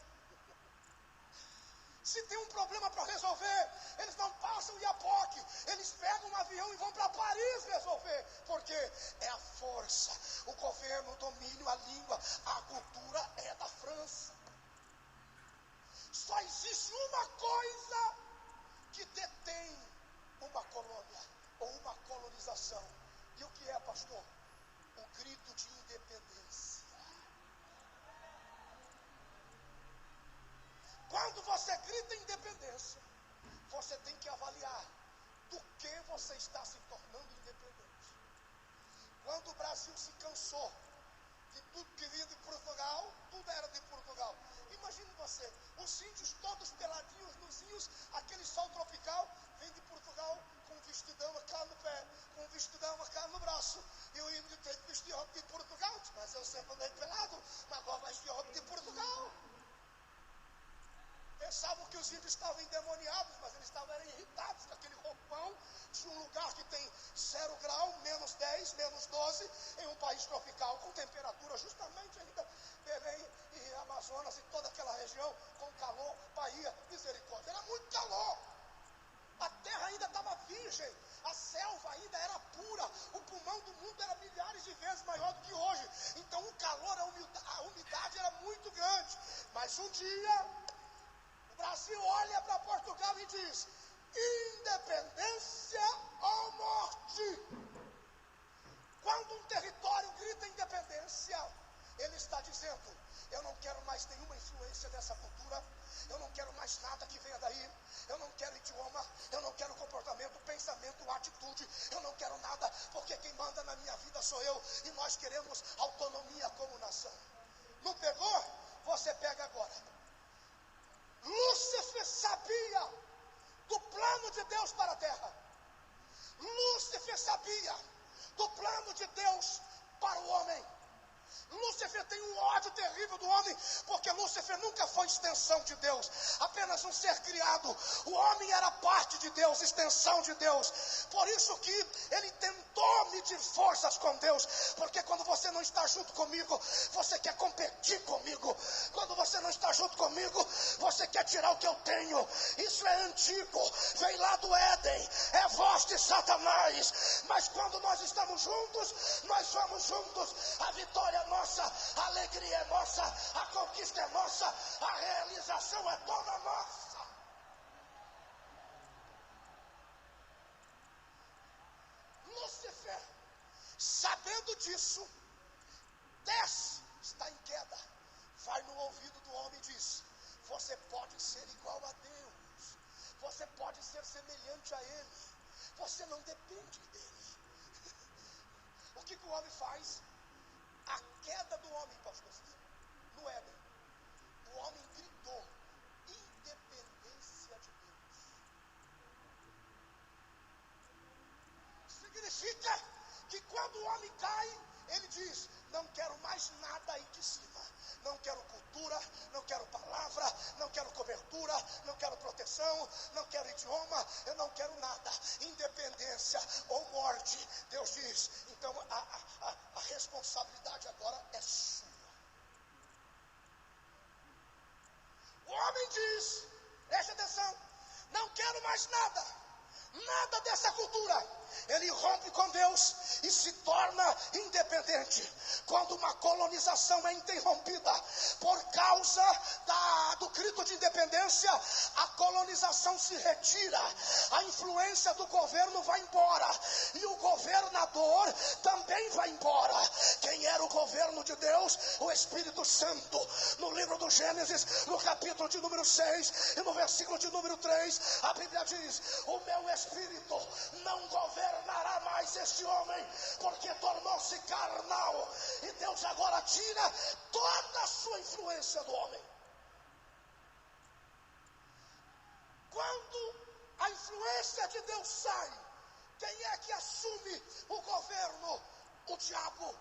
Se tem um problema para resolver, eles não passam de Iapoque, eles pegam um avião e vão para Paris resolver, porque é a força, o governo, o domínio, a língua, a cultura é da França. Só existe uma coisa que detém uma colônia ou uma colonização. E o que é, pastor? O grito de independência. Quando você grita independência, você tem que avaliar do que você está se tornando independente. Quando o Brasil se cansou de tudo que vinha de Portugal, tudo era de Portugal. Imagine você, os índios todos peladinhos, luzinhos, aquele sol tropical, vem de Portugal com um vestidão cá no pé, com um vestidão cá no braço. E o índio tem que vestir roupa de Portugal, mas eu sempre andei pelado, mas agora vai vestir roupa de Portugal. Pensavam que os índios estavam endemoniados, mas eles estavam irritados com aquele roupão de um lugar que tem 0 grau, menos 10, menos 12, em um país tropical, com temperatura justamente ainda, Belém e Amazonas e toda aquela região, com calor, Bahia, misericórdia, era muito calor. A terra ainda estava virgem, a selva ainda era pura, o pulmão do mundo era milhares de vezes maior do que hoje. Então o calor, a umidade era muito grande. Mas um dia, o Brasil olha para Portugal e diz: independência ou morte. Quando um território grita independência, ele está dizendo: eu não quero mais nenhuma influência dessa cultura, eu não quero mais nada que venha daí, eu não quero idioma, eu não quero comportamento, pensamento, atitude, eu não quero nada, porque quem manda na minha vida sou eu, e nós queremos autonomia como nação. Não pegou? Você pega agora. Lúcifer sabia do plano de Deus para a terra. Lúcifer sabia do plano de Deus para o homem. Lúcifer tem um ódio terrível do homem, porque Lúcifer nunca foi extensão de Deus, apenas um ser criado. O homem era parte de Deus, extensão de Deus. Por isso que ele tentou medir forças com Deus, porque quando você não está junto comigo, você quer competir comigo. Quando você não está junto comigo, você quer tirar o que eu tenho. Isso é antigo, vem lá do Éden, é voz de Satanás. Mas quando nós estamos juntos, nós somos juntos. A vitória é nossa, a alegria é nossa, a conquista é nossa, a realização é toda nossa. Lúcifer, sabendo disso, desce, está em queda, vai no ouvido do homem e diz: você pode ser igual a Deus, Você pode ser semelhante a ele. Você não depende dele. O que o homem faz? A queda do homem, pastor Cícero, no Éden. O homem gritou independência de Deus. Significa que quando o homem cai, ele diz: não quero mais nada aí de cima. Não quero cultura, não quero palavra, não quero cobertura, não quero proteção, não quero idioma, eu não quero nada. Independência ou morte. Deus diz: então a responsabilidade agora é sua. O homem diz, preste atenção, não quero mais nada, nada dessa cultura. Ele rompe com Deus e se torna independente. Quando uma colonização é interrompida por causa do grito de independência, a colonização se retira, a influência do governo vai embora e o governador também vai embora. Quem era o governo de Deus? O Espírito Santo. No livro do Gênesis, no capítulo de número 6 e no versículo de número 3, a Bíblia diz: o meu Espírito não governará mais este homem, porque tornou-se carnal. E Deus agora tira toda a sua influência do homem. Quando a influência de Deus sai, quem é que assume o governo? O diabo.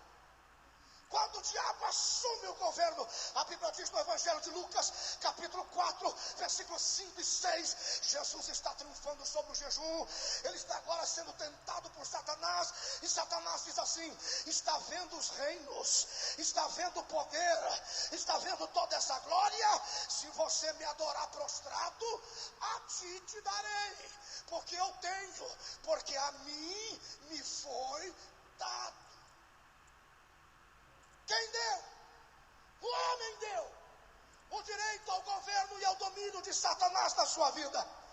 Quando o diabo assume o governo, a Bíblia diz no Evangelho de Lucas, capítulo 4, versículos 5 e 6, Jesus está triunfando sobre o jejum. Ele está agora sendo tentado por Satanás, e Satanás diz assim: está vendo os reinos, está vendo o poder, está vendo toda essa glória? Se você me adorar prostrado, a ti te darei, porque eu tenho, porque a mim me foi dado. Quem deu? O homem deu o direito ao governo e ao domínio de Satanás na sua vida.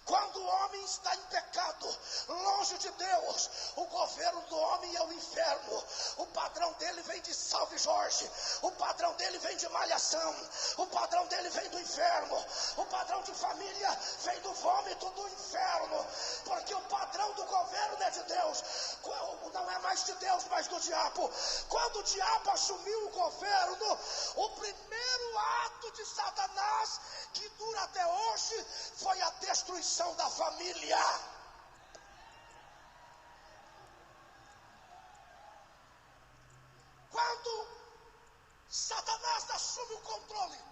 Quando o homem está em pecado, longe de Deus, o governo do homem é o inferno. O padrão dele vem de Salve Jorge, o padrão dele vem de Malhação, o padrão dele vem do inferno, o padrão de família vem do vômito do inferno, porque o padrão do governo é de Deus, não é mais de Deus, mas do diabo. Quando o diabo assumiu o governo, o primeiro ato de Satanás, que dura até hoje, foi a destruição da família. Quando Satanás assume o controle,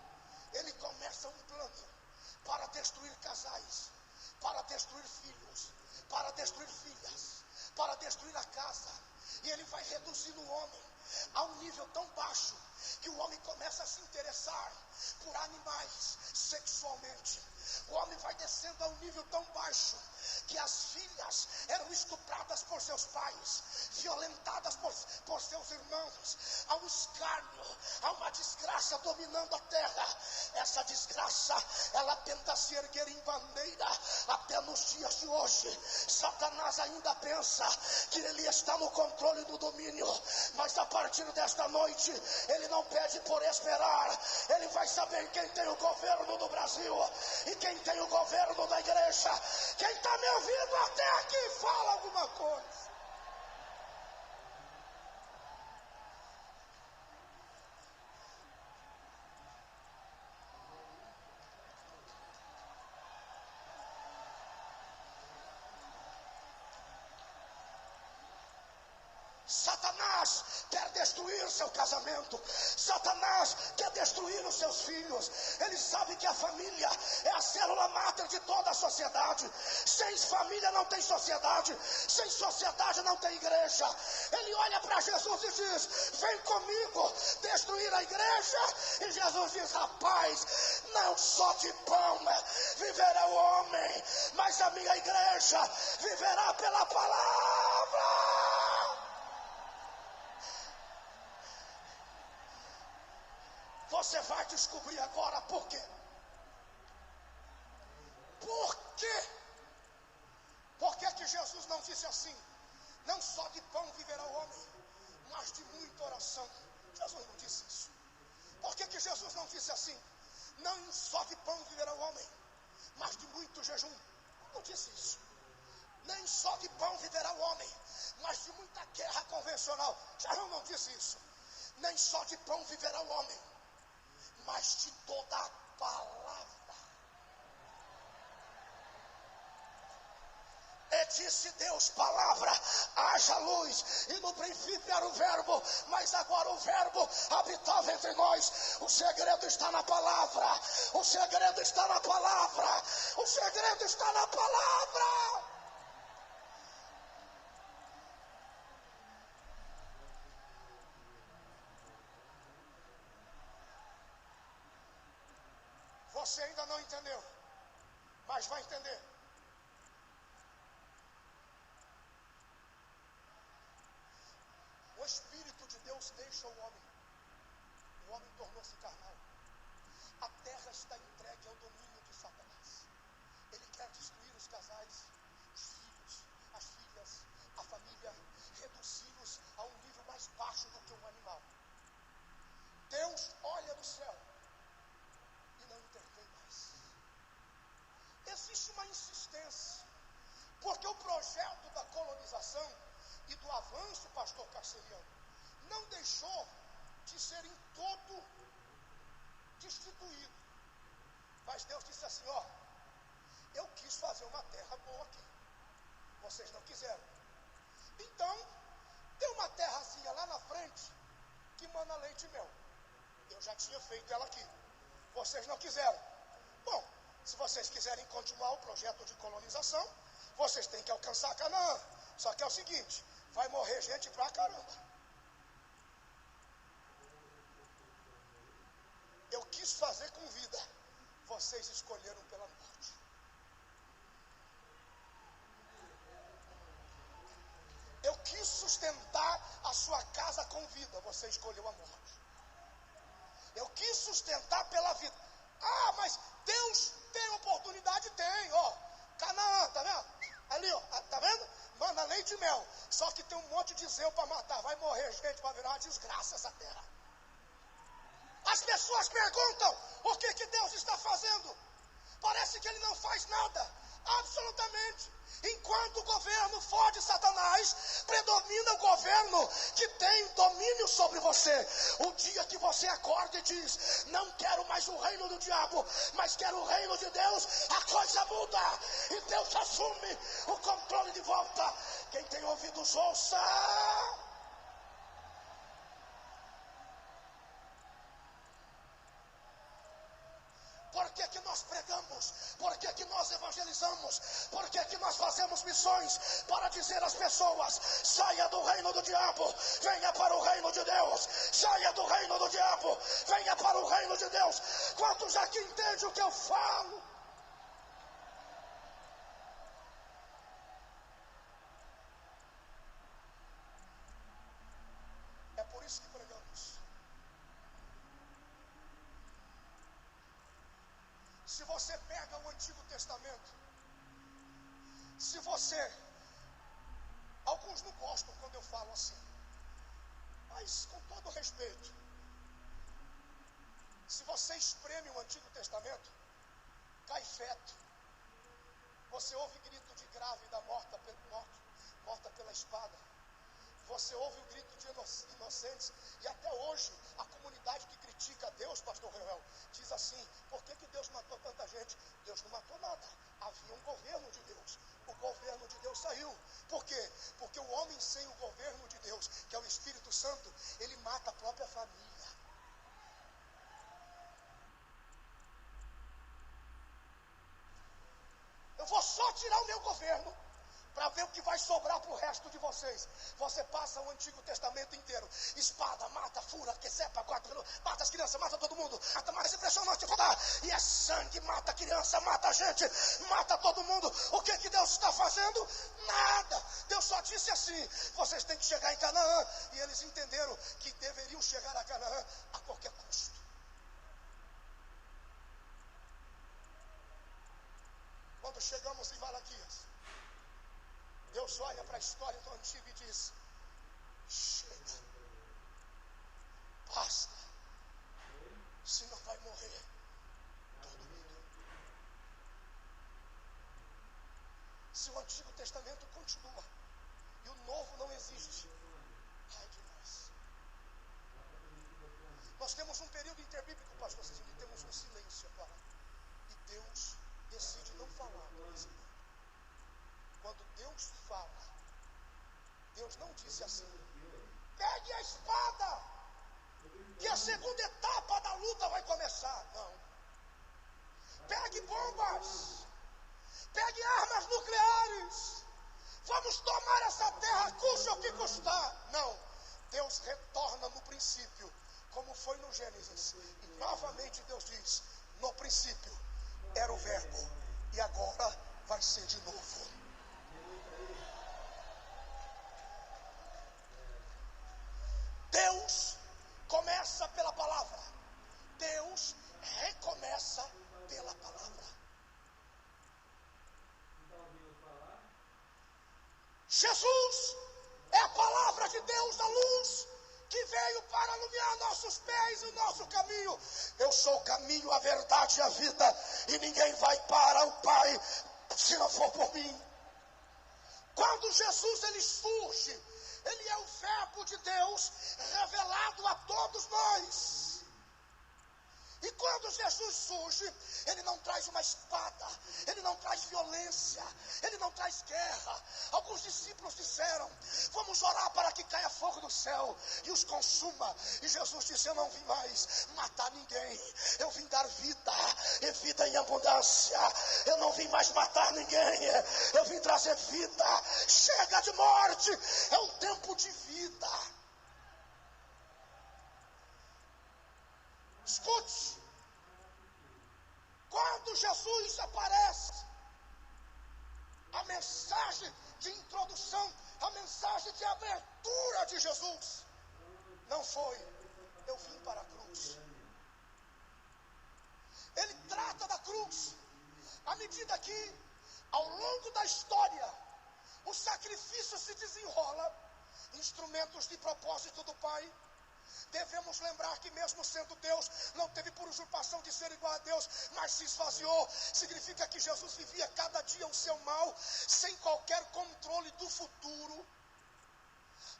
ele começa um plano para destruir casais, para destruir filhos, para destruir filhas, para destruir a casa. E ele vai reduzindo o homem a um nível tão baixo que o homem começa a se interessar por animais sexualmente. O homem vai descendo a um nível tão baixo que as filhas eram estupradas por seus pais, violentadas por seus irmãos. Há um escárnio, há uma desgraça dominando a terra. Essa desgraça, ela tenta se erguer em bandeira até nos dias de hoje. Satanás ainda pensa que ele está no controle do domínio, mas a partir desta noite, ele não pede por esperar. Ele vai saber quem tem o governo do Brasil e quem tem o governo da igreja. Quem está me ouvindo até aqui, fala alguma coisa. Satanás quer destruir seu casamento. Satanás quer destruir os seus filhos. Ele sabe que a família é a célula máter de toda a sociedade. Sem família não tem sociedade. Sem sociedade não tem igreja. Ele olha para Jesus e diz: vem comigo destruir a igreja. E Jesus diz: rapaz, não só de pão viverá o homem, mas a minha igreja viverá pela palavra. Você vai descobrir agora por quê. Por quê? Por que Jesus não disse assim: não só de pão viverá o homem, mas de muita oração? Jesus não disse isso. Por que Jesus não disse assim: não só de pão viverá o homem, mas de muito jejum. Não disse isso. Nem só de pão viverá o homem, mas de muita guerra convencional. Jairão não disse isso. Nem só de pão viverá o homem, mas de toda a palavra. E disse Deus, palavra, haja luz. E no princípio era o verbo, mas agora o verbo habitava entre nós. O segredo está na palavra. O segredo está na palavra. O segredo está na palavra. Você ainda não entendeu, mas vai entender. O Espírito de Deus deixa o homem tornou-se carnal. A terra está entregue ao domínio de Satanás. Ele quer destruir os casais, os filhos, as filhas, a família, reduzi-los a um nível mais baixo do que um animal. Deus olha do céu e não intervém mais. Existe uma insistência, porque o projeto da colonização e do avanço, pastor Carceriano, não deixou de ser em todo destituído. Mas Deus disse assim, ó, eu quis fazer uma terra boa aqui, vocês não quiseram. Então, tem uma terrazinha lá na frente que mana leite e mel. Eu já tinha feito ela aqui, vocês não quiseram. Bom, se vocês quiserem continuar o projeto de colonização, vocês têm que alcançar Canaã. Só que é o seguinte, vai morrer gente pra caramba. Eu quis fazer com vida, vocês escolheram pela morte. Eu quis sustentar a sua casa com vida, você escolheu a morte. Eu quis sustentar pela vida. Ah, mas Deus tem oportunidade? Tem, ó. Canaã, tá vendo? Ali, ó, tá vendo? Manda leite e mel. Só que tem um monte de zeu para matar. Vai morrer gente, vai virar uma desgraça essa terra. As pessoas perguntam o que Deus está fazendo. Parece que ele não faz nada. Absolutamente. Enquanto o governo for de Satanás, predomina o governo que tem domínio sobre você. O dia que você acorda e diz, não quero mais o reino do diabo, mas quero o reino de Deus, a coisa muda. E Deus assume o controle de volta. Quem tem ouvidos, ouça. Por que nós pregamos? Por que nós evangelizamos? Por que nós fazemos missões? Para dizer às pessoas, saia do reino do diabo, venha para o reino de Deus. Saia do reino do diabo, venha para o reino de Deus. Quantos aqui entendem o que eu falo? É por isso que pregamos. Se você pega o Antigo Testamento, se você, alguns não gostam quando eu falo assim, mas com todo respeito, se você espreme o Antigo Testamento, cai feto. Você ouve grito de grávida morta pela espada. Você ouve o grito de inocentes. E até hoje, a comunidade que critica Deus, pastor Reuel, diz assim, por que Deus matou tanta gente? Deus não matou nada. Havia um governo de Deus. O governo de Deus saiu. Por quê? Porque o homem sem o governo de Deus, que é o Espírito Santo, ele mata a própria família. Eu vou só tirar o meu governo para ver o que vai sobrar para o resto de vocês. Você passa o Antigo Testamento inteiro. Espada, mata, fura, quecepa, mata as crianças, mata todo mundo. Mata mais impressionante. E é sangue, mata a criança, mata a gente, mata todo mundo. O que Deus está fazendo? Nada. Deus só disse assim, vocês têm que chegar em Canaã. E eles entenderam que deveriam chegar a Canaã a qualquer custo. Quando chegamos em Malaquias, Deus olha para a história do Antigo e diz, chega, basta, senão vai morrer todo mundo. Antigo Testamento continua e o Novo não existe. Ai de nós. Nós temos um período interbíblico, pastor Cecílio, e temos um silêncio agora. E Deus decide não falar nesse tempo. Quando Deus fala, Deus não disse assim: pegue a espada, que a segunda etapa da luta vai começar. Não. Pegue bombas, pegue armas nucleares, vamos tomar essa terra, custe o que custar. Não. Deus retorna no princípio, como foi no Gênesis. E novamente Deus diz: no princípio era o verbo, e agora vai ser de novo. Deus começa pela palavra. Deus recomeça pela palavra. Jesus é a palavra de Deus, a luz que veio para iluminar nossos pés e o nosso caminho. Eu sou o caminho, a verdade e a vida, e ninguém vai para o Pai se não for por mim. Quando Jesus ele surge, ele é o verbo de Deus revelado a todos nós. E quando Jesus surge, ele não traz uma espada, ele não traz violência, ele não traz guerra. Alguns discípulos disseram: vamos orar para que caia fogo do céu e os consuma. E Jesus disse: eu não vim mais matar ninguém, eu vim dar vida, e vida em abundância. Eu não vim mais matar ninguém, eu vim trazer vida. Chega de morte, é um tempo de vida. Escute, quando Jesus aparece, a mensagem de introdução, a mensagem de abertura de Jesus, não foi: eu vim para a cruz. Ele trata da cruz, à medida que, ao longo da história, o sacrifício se desenrola, instrumentos de propósito do Pai. Devemos lembrar que mesmo sendo Deus, não teve por usurpação de ser igual a Deus, mas se esvaziou. Significa que Jesus vivia cada dia o seu mal, sem qualquer controle do futuro.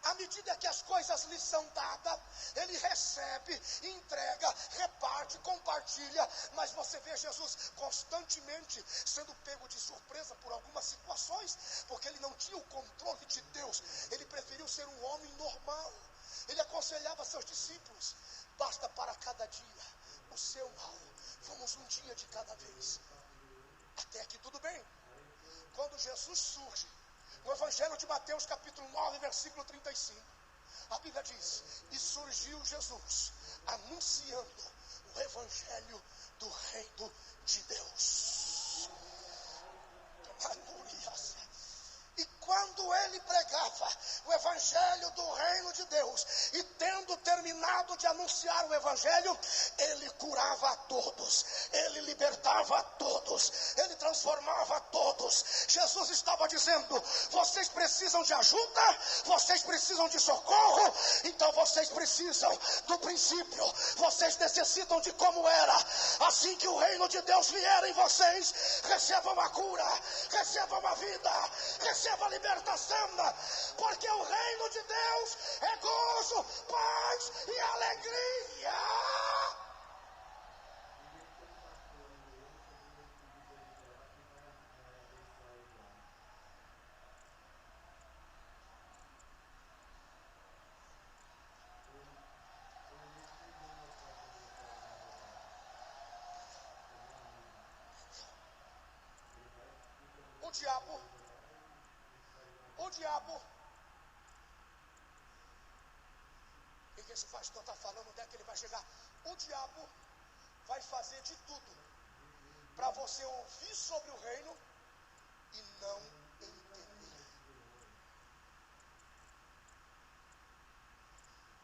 À medida que as coisas lhe são dadas, ele recebe, entrega, reparte, compartilha. Mas você vê Jesus constantemente sendo pego de surpresa por algumas situações, porque ele não tinha o controle de Deus. Ele preferiu ser um homem normal. Ele aconselhava seus discípulos: basta para cada dia o seu mal, vamos um dia de cada vez. Até aqui tudo bem. Quando Jesus surge, no Evangelho de Mateus capítulo 9, versículo 35, a Bíblia diz: e surgiu Jesus anunciando o Evangelho do Reino de Deus. E quando ele pregava o Evangelho do Reino de Deus, e tendo terminado de anunciar o Evangelho, ele curava a todos, ele libertava a todos, ele transformava a todos. Jesus estava dizendo: vocês precisam de ajuda, vocês precisam de socorro, então vocês precisam do princípio, vocês necessitam de como era. Assim que o reino de Deus vier em vocês, recebam a cura, recebam a vida, recebam a libertação, porque o reino de Deus é gozo, paz e alegria. O diabo, o que esse pastor está falando, onde é que ele vai chegar? O diabo vai fazer de tudo para você ouvir sobre o reino e não entender.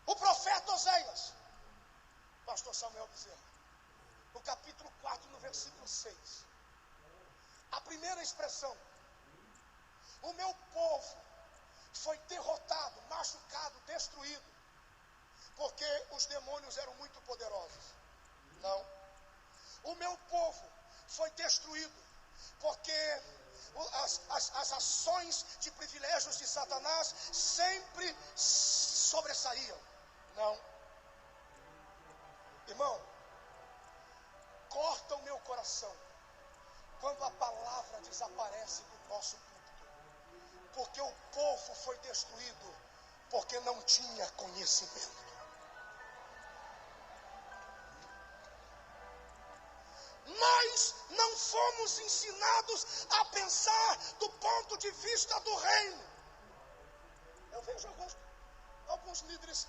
O profeta Oséias, pastor Samuel Bezerra, no capítulo 4, no versículo 6, a primeira expressão: o meu povo foi derrotado, machucado, destruído, porque os demônios eram muito poderosos. Não. O meu povo foi destruído, porque as ações de privilégios de Satanás sempre sobressaíam. Não. Irmão, corta o meu coração quando a palavra desaparece do nosso púlpito, porque o povo foi destruído porque não tinha conhecimento. Nós não fomos ensinados a pensar do ponto de vista do reino. Eu vejo alguns líderes,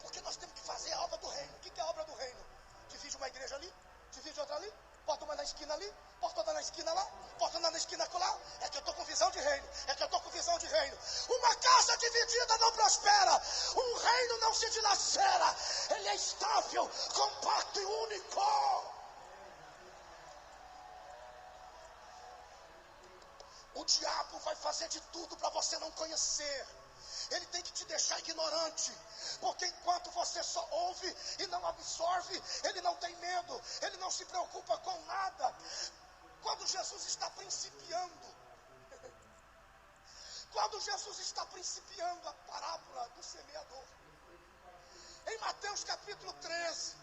porque nós temos que fazer a obra do reino. O que é a obra do reino? Divide uma igreja ali, divide outra ali, bota uma na esquina ali, bota outra na esquina lá, bota outra na esquina lá. É que eu estou com visão de reino, é que eu estou com visão de reino. Uma casa dividida não prospera, um reino não se dilacera, ele é estável, compacto e único. O diabo vai fazer de tudo para você não conhecer. Ele tem que te deixar ignorante, porque enquanto você só ouve e não absorve, ele não tem medo, ele não se preocupa com nada. Quando Jesus está principiando a parábola do semeador, em Mateus capítulo 13,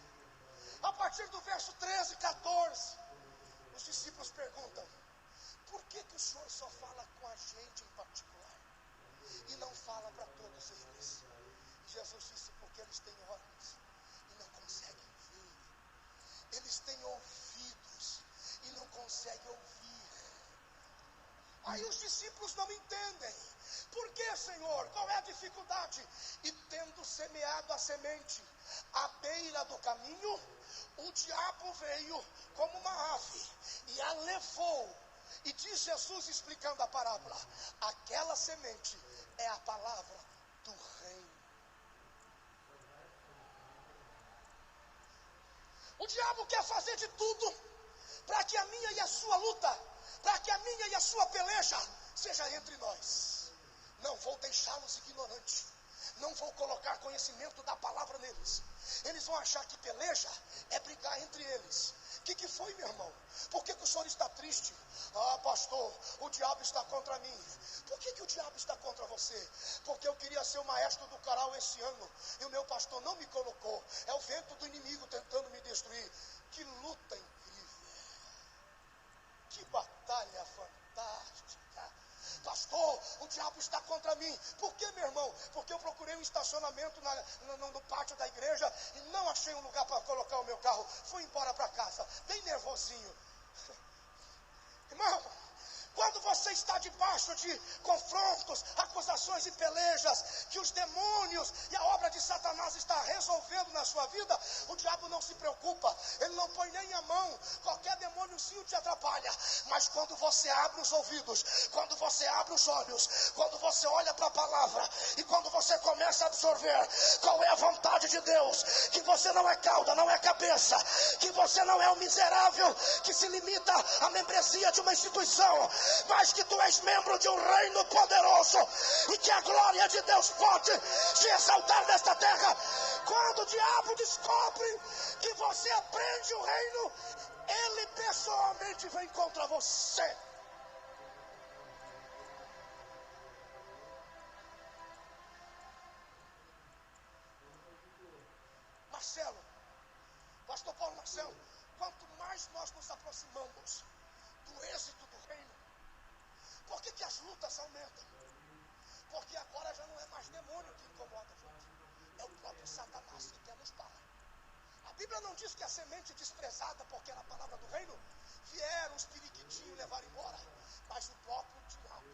a partir do verso 13 e 14, os discípulos perguntam: por que o Senhor só fala com a gente em particular e não fala para todos eles? Jesus disse: porque eles têm olhos e não conseguem ver, eles têm ouvidos e não conseguem ouvir. Aí os discípulos não entendem. Por que, Senhor? Qual é a dificuldade? E tendo semeado a semente à beira do caminho, o diabo veio como uma ave e a levou. E diz Jesus, explicando a parábola: aquela semente é a palavra do reino. O diabo quer fazer de tudo para que a minha e a sua luta, para que a minha e a sua peleja seja entre nós. Não vou deixá-los ignorantes, não vou colocar conhecimento da palavra neles. Eles vão achar que peleja é brigar entre eles. O que foi, meu irmão? Por que o senhor está triste? Ah, pastor, o diabo está contra mim. Por que o diabo está contra você? Porque eu queria ser o maestro do coral esse ano e o meu pastor não me colocou. É o vento do inimigo tentando me destruir. Que luta incrível! Que batalha fantástica! Pastor, o diabo está contra mim. Por que, meu irmão? Porque eu procurei um estacionamento no pátio da igreja e não achei um lugar para colocar o meu carro. Fui embora para casa, bem nervosinho. Irmão, quando você está debaixo de confrontos, acusações e pelejas, que os demônios e a obra de Satanás está resolvendo na sua vida, o diabo não se preocupa, ele não põe nem a mão. Qualquer demôniozinho te atrapalha, mas quando você abre os ouvidos, quando você abre os olhos, quando você olha para a palavra e quando você começa a absorver qual é a vontade de Deus, que você não é cauda, não é cabeça, que você não é um miserável que se limita à membresia de uma instituição, mas que tu és membro de um reino poderoso e que a glória de Deus pode se exaltar nesta terra. Quando o diabo descobre que você aprende o reino, ele pessoalmente vem contra você. Marcelo, pastor Paulo Marcelo, quanto mais nós nos aproximamos do êxito do reino, por que as lutas aumentam? Porque agora já não é mais demônio que incomoda a gente, é o próprio Satanás que quer nos parar. A Bíblia não diz que a semente desprezada, porque era a palavra do reino, vieram os periquitinhos levar embora, mas o próprio diabo,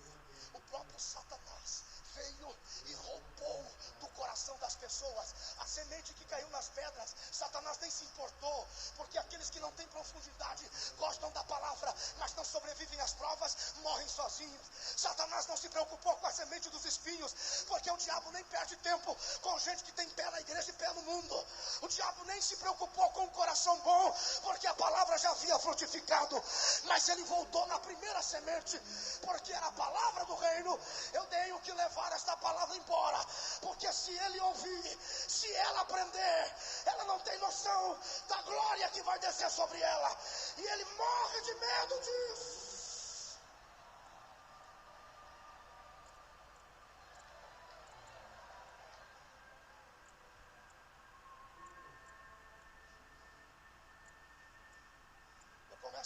o próprio Satanás veio e roubou do coração das pessoas a semente que caiu nas pedras. Satanás nem se importou, porque aqueles que não têm profundidade gostam da palavra, mas não sobrevivem às provas, morrem sozinhos. Satanás não se preocupou com a semente dos espinhos, porque o diabo nem perde tempo com gente que tem pé na igreja e pé no mundo. O diabo nem se preocupou com o coração bom, porque a palavra já havia frutificado, mas ele voltou na primeira semente, porque era a palavra do reino. Eu tenho que levar esta palavra embora, porque se ele ouvir, se ela aprender, ela não tem noção da glória que vai descer sobre ela, e ele morre de medo disso.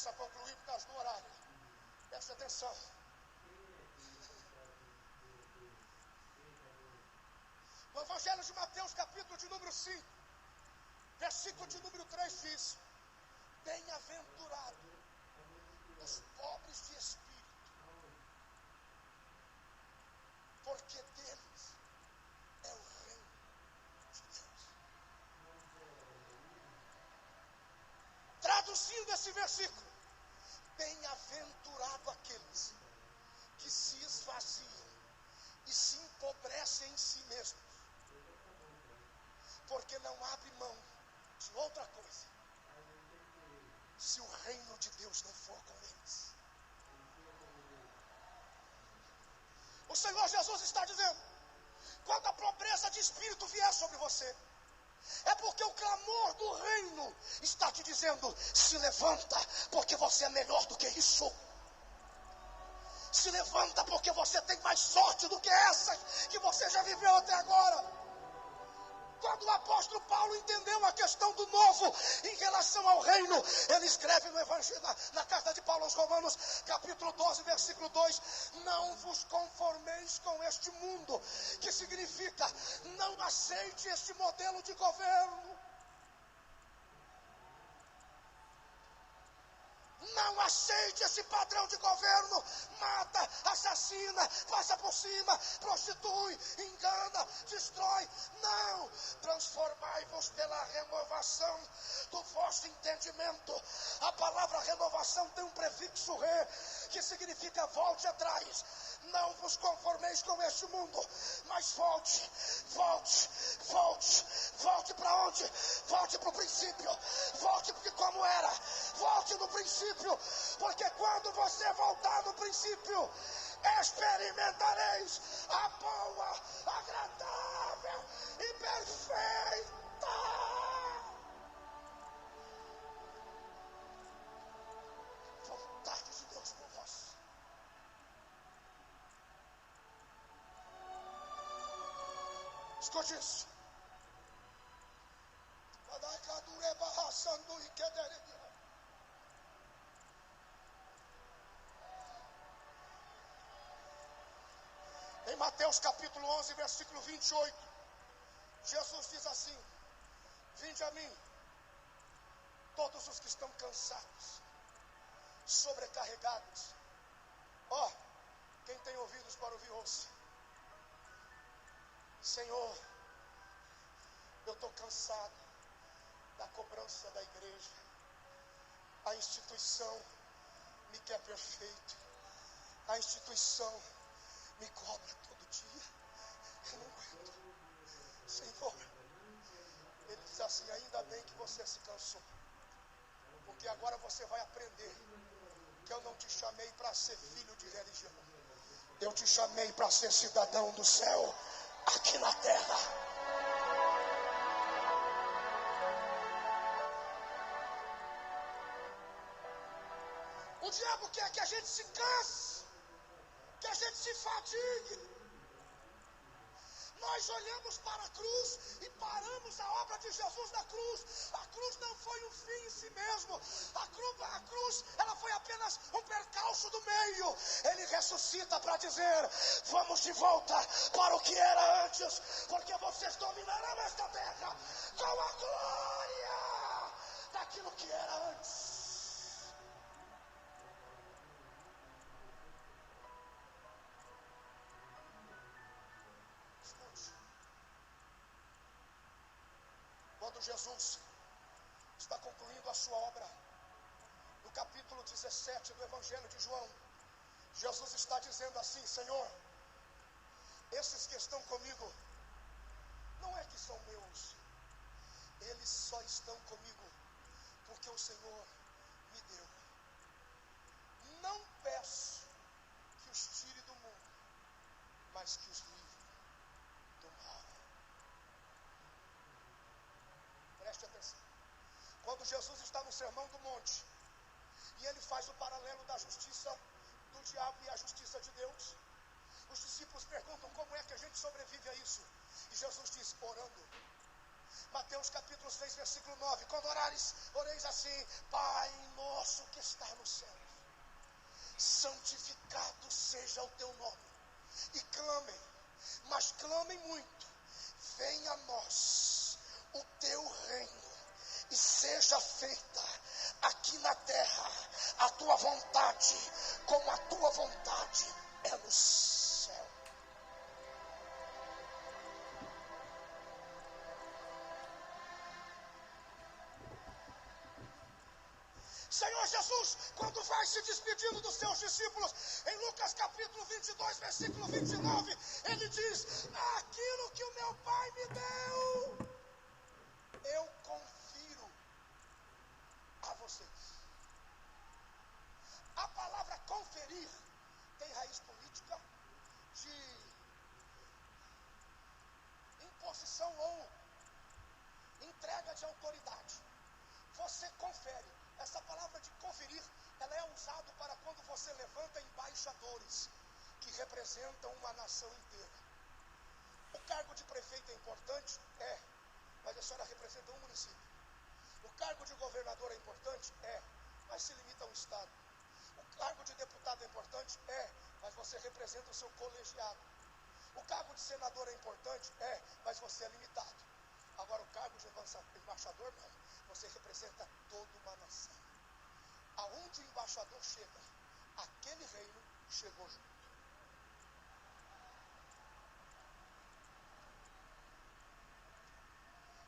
começa a concluir por causa do horário. Preste atenção. No Evangelho de Mateus, capítulo de número 5, versículo de número 3 diz: bem-aventurado os pobres de espírito, porque deles é o reino de Deus. Traduzindo esse versículo: bem-aventurado aqueles que se esvaziam e se empobrecem em si mesmos, porque não abre mão de outra coisa, se o reino de Deus não for com eles. O Senhor Jesus está dizendo: quando a pobreza de espírito vier sobre você, é porque o clamor do reino está te dizendo: se levanta, porque você é melhor do que isso. Se levanta, porque você tem mais sorte do que essas que você já viveu até agora. Quando o apóstolo Paulo entendeu a questão do novo em relação ao reino, ele escreve no Evangelho, na carta de Paulo aos Romanos, capítulo 12, versículo 2: não vos conformeis com este mundo, que significa, não aceite este modelo de governo. Não aceite esse padrão de governo. Mata, assassina, passa por cima, prostitui, engana, destrói. Não, transformai-vos pela renovação do vosso entendimento. A palavra renovação tem um prefixo re, que significa volte atrás. Não vos conformeis com este mundo, mas volte para onde? Volte para o princípio, volte porque como era, volte no princípio, porque quando você voltar no princípio, experimentareis a boa, agradável e perfeita vontade de Deus por vós. Escute isso. Em Mateus capítulo 11, versículo 28, Jesus diz assim: vinde a mim, todos os que estão cansados, sobrecarregados. Ó, quem tem ouvidos para ouvir, ouça. Senhor, eu estou cansado da cobrança da igreja. A instituição me quer perfeito. A instituição me cobra todo dia. Eu não aguento. Senhor, ele diz assim: ainda bem que você se cansou, porque agora você vai aprender que eu não te chamei para ser filho de religião. Eu te chamei para ser cidadão do céu aqui na terra. O diabo quer que a gente se canse, que a gente se fadigue. Nós olhamos para a cruz e paramos a obra de Jesus na cruz. A cruz não foi um fim em si mesmo. A cruz, ela foi apenas um percalço do meio. Ele ressuscita para dizer: vamos de volta para o que era antes, porque vocês dominarão esta terra com a glória daquilo que era antes. Quando Jesus está concluindo a sua obra, no capítulo 17 do Evangelho de João, Jesus está dizendo assim: Senhor, esses que estão comigo, não é que são meus, eles só estão comigo porque o Senhor me deu. Não peço que os tire do mundo, mas que os livre do mal. Preste atenção. Quando Jesus está no Sermão do Monte e ele faz o paralelo da justiça do diabo e a justiça de Deus, os discípulos perguntam: como é que a gente sobrevive a isso? E Jesus diz: orando. Mateus capítulo 6, versículo 9. Quando orares, oreis assim: Pai nosso que está no céu, santificado seja o teu nome. E clamem, mas clamem muito: venha a nós o teu reino, e seja feita aqui na terra a tua vontade, como a tua vontade é no céu. Senhor Jesus, quando vai se despedindo dos seus discípulos, em Lucas capítulo 22, versículo 29, ele diz: aquilo que o meu Pai me deu, eu confiro a vocês. A palavra conferir tem raiz política de imposição ou entrega de autoridade. Você confere. Essa palavra de conferir, ela é usada para quando você levanta embaixadores que representam uma nação inteira. O cargo de prefeito é importante? É, mas a senhora representa um município. O cargo de governador é importante? É, mas se limita a um estado. O cargo de deputado é importante? É, mas você representa o seu colegiado. O cargo de senador é importante? É, mas você é limitado. Agora o cargo de embaixador não. Você representa toda uma nação. Aonde o embaixador chega, aquele reino chegou junto.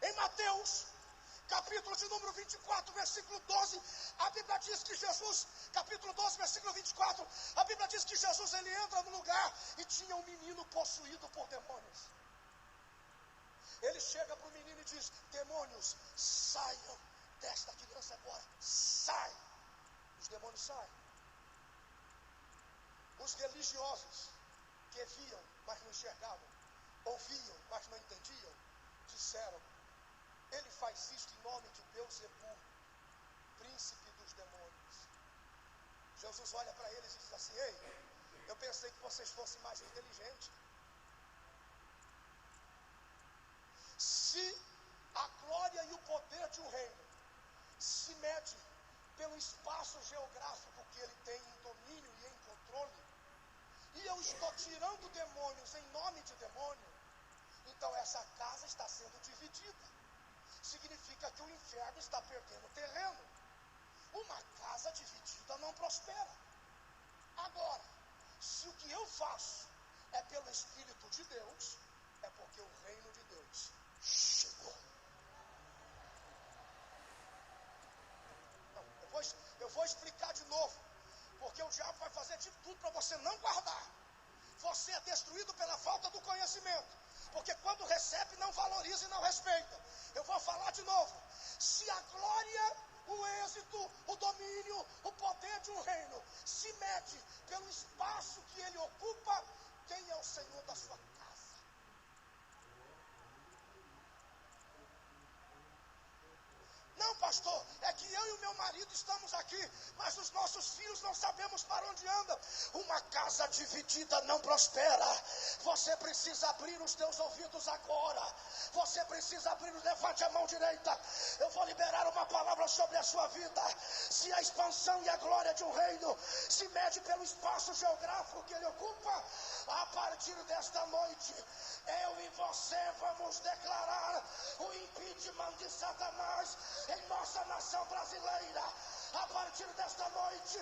Em Mateus, capítulo de número 24, versículo 12, a Bíblia diz que Jesus, capítulo 12, versículo 24, a Bíblia diz que Jesus, ele entra no lugar e tinha um menino possuído por demônios. Ele chega para o menino e diz: demônios, saiam desta criança agora, sai. Os demônios saem. Os religiosos que viam, mas não enxergavam, ouviam, mas não entendiam, disseram: ele faz isto em nome de Beelzebul, príncipe dos demônios. Jesus olha para eles e diz assim: ei, eu pensei que vocês fossem mais inteligentes. Se a glória e o poder de um reino se mede pelo espaço geográfico que ele tem em domínio e em controle, e eu estou tirando demônios em nome de demônio, então essa casa está sendo dividida. Significa que o inferno está perdendo terreno. Uma casa dividida não prospera. Agora, se o que eu faço é pelo Espírito de Deus, é porque o reino de Deus chegou. Não, eu vou explicar de novo, porque o diabo vai fazer de tudo para você não guardar. Você é destruído pela falta do conhecimento, porque quando recebe não valoriza e não respeita. Eu vou falar de novo. Se a glória, o êxito, o domínio, o poder de um reino se mede pelo espaço que ele ocupa, quem é o Senhor da sua casa? Não, pastor, é que eu e o meu marido estamos aqui, mas os nossos filhos não sabemos para onde andam. Uma casa dividida não prospera. Você precisa abrir os teus ouvidos agora. Você precisa abrir, levante a mão direita. Eu vou liberar uma palavra sobre a sua vida. Se a expansão e a glória de um reino se mede pelo espaço geográfico que ele ocupa, a partir desta noite, eu e você vamos declarar o impeachment de Satanás em nossa nação brasileira. A partir desta noite,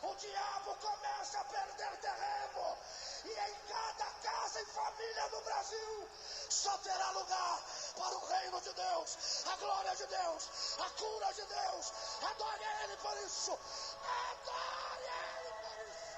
o diabo começa a perder terreno, e em cada casa e família do Brasil só terá lugar para o reino de Deus, a glória de Deus, a cura de Deus. Adore a Ele por isso. Adore a Ele por isso.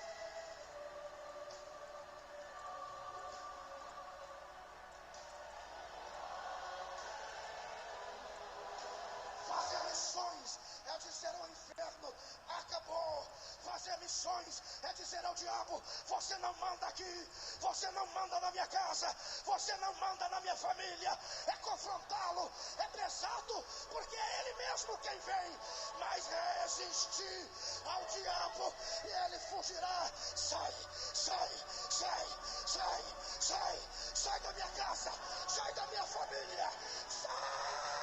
Fazer missões é dizer ao inferno: acabou. Fazer missões é dizer ao diabo: você não manda aqui, você não manda na minha casa, você não manda na minha família. É confrontá-lo, é pesado, porque é ele mesmo quem vem, mas resistir ao diabo e ele fugirá. Sai, sai, sai, sai, sai, sai da minha casa, sai da minha família, sai.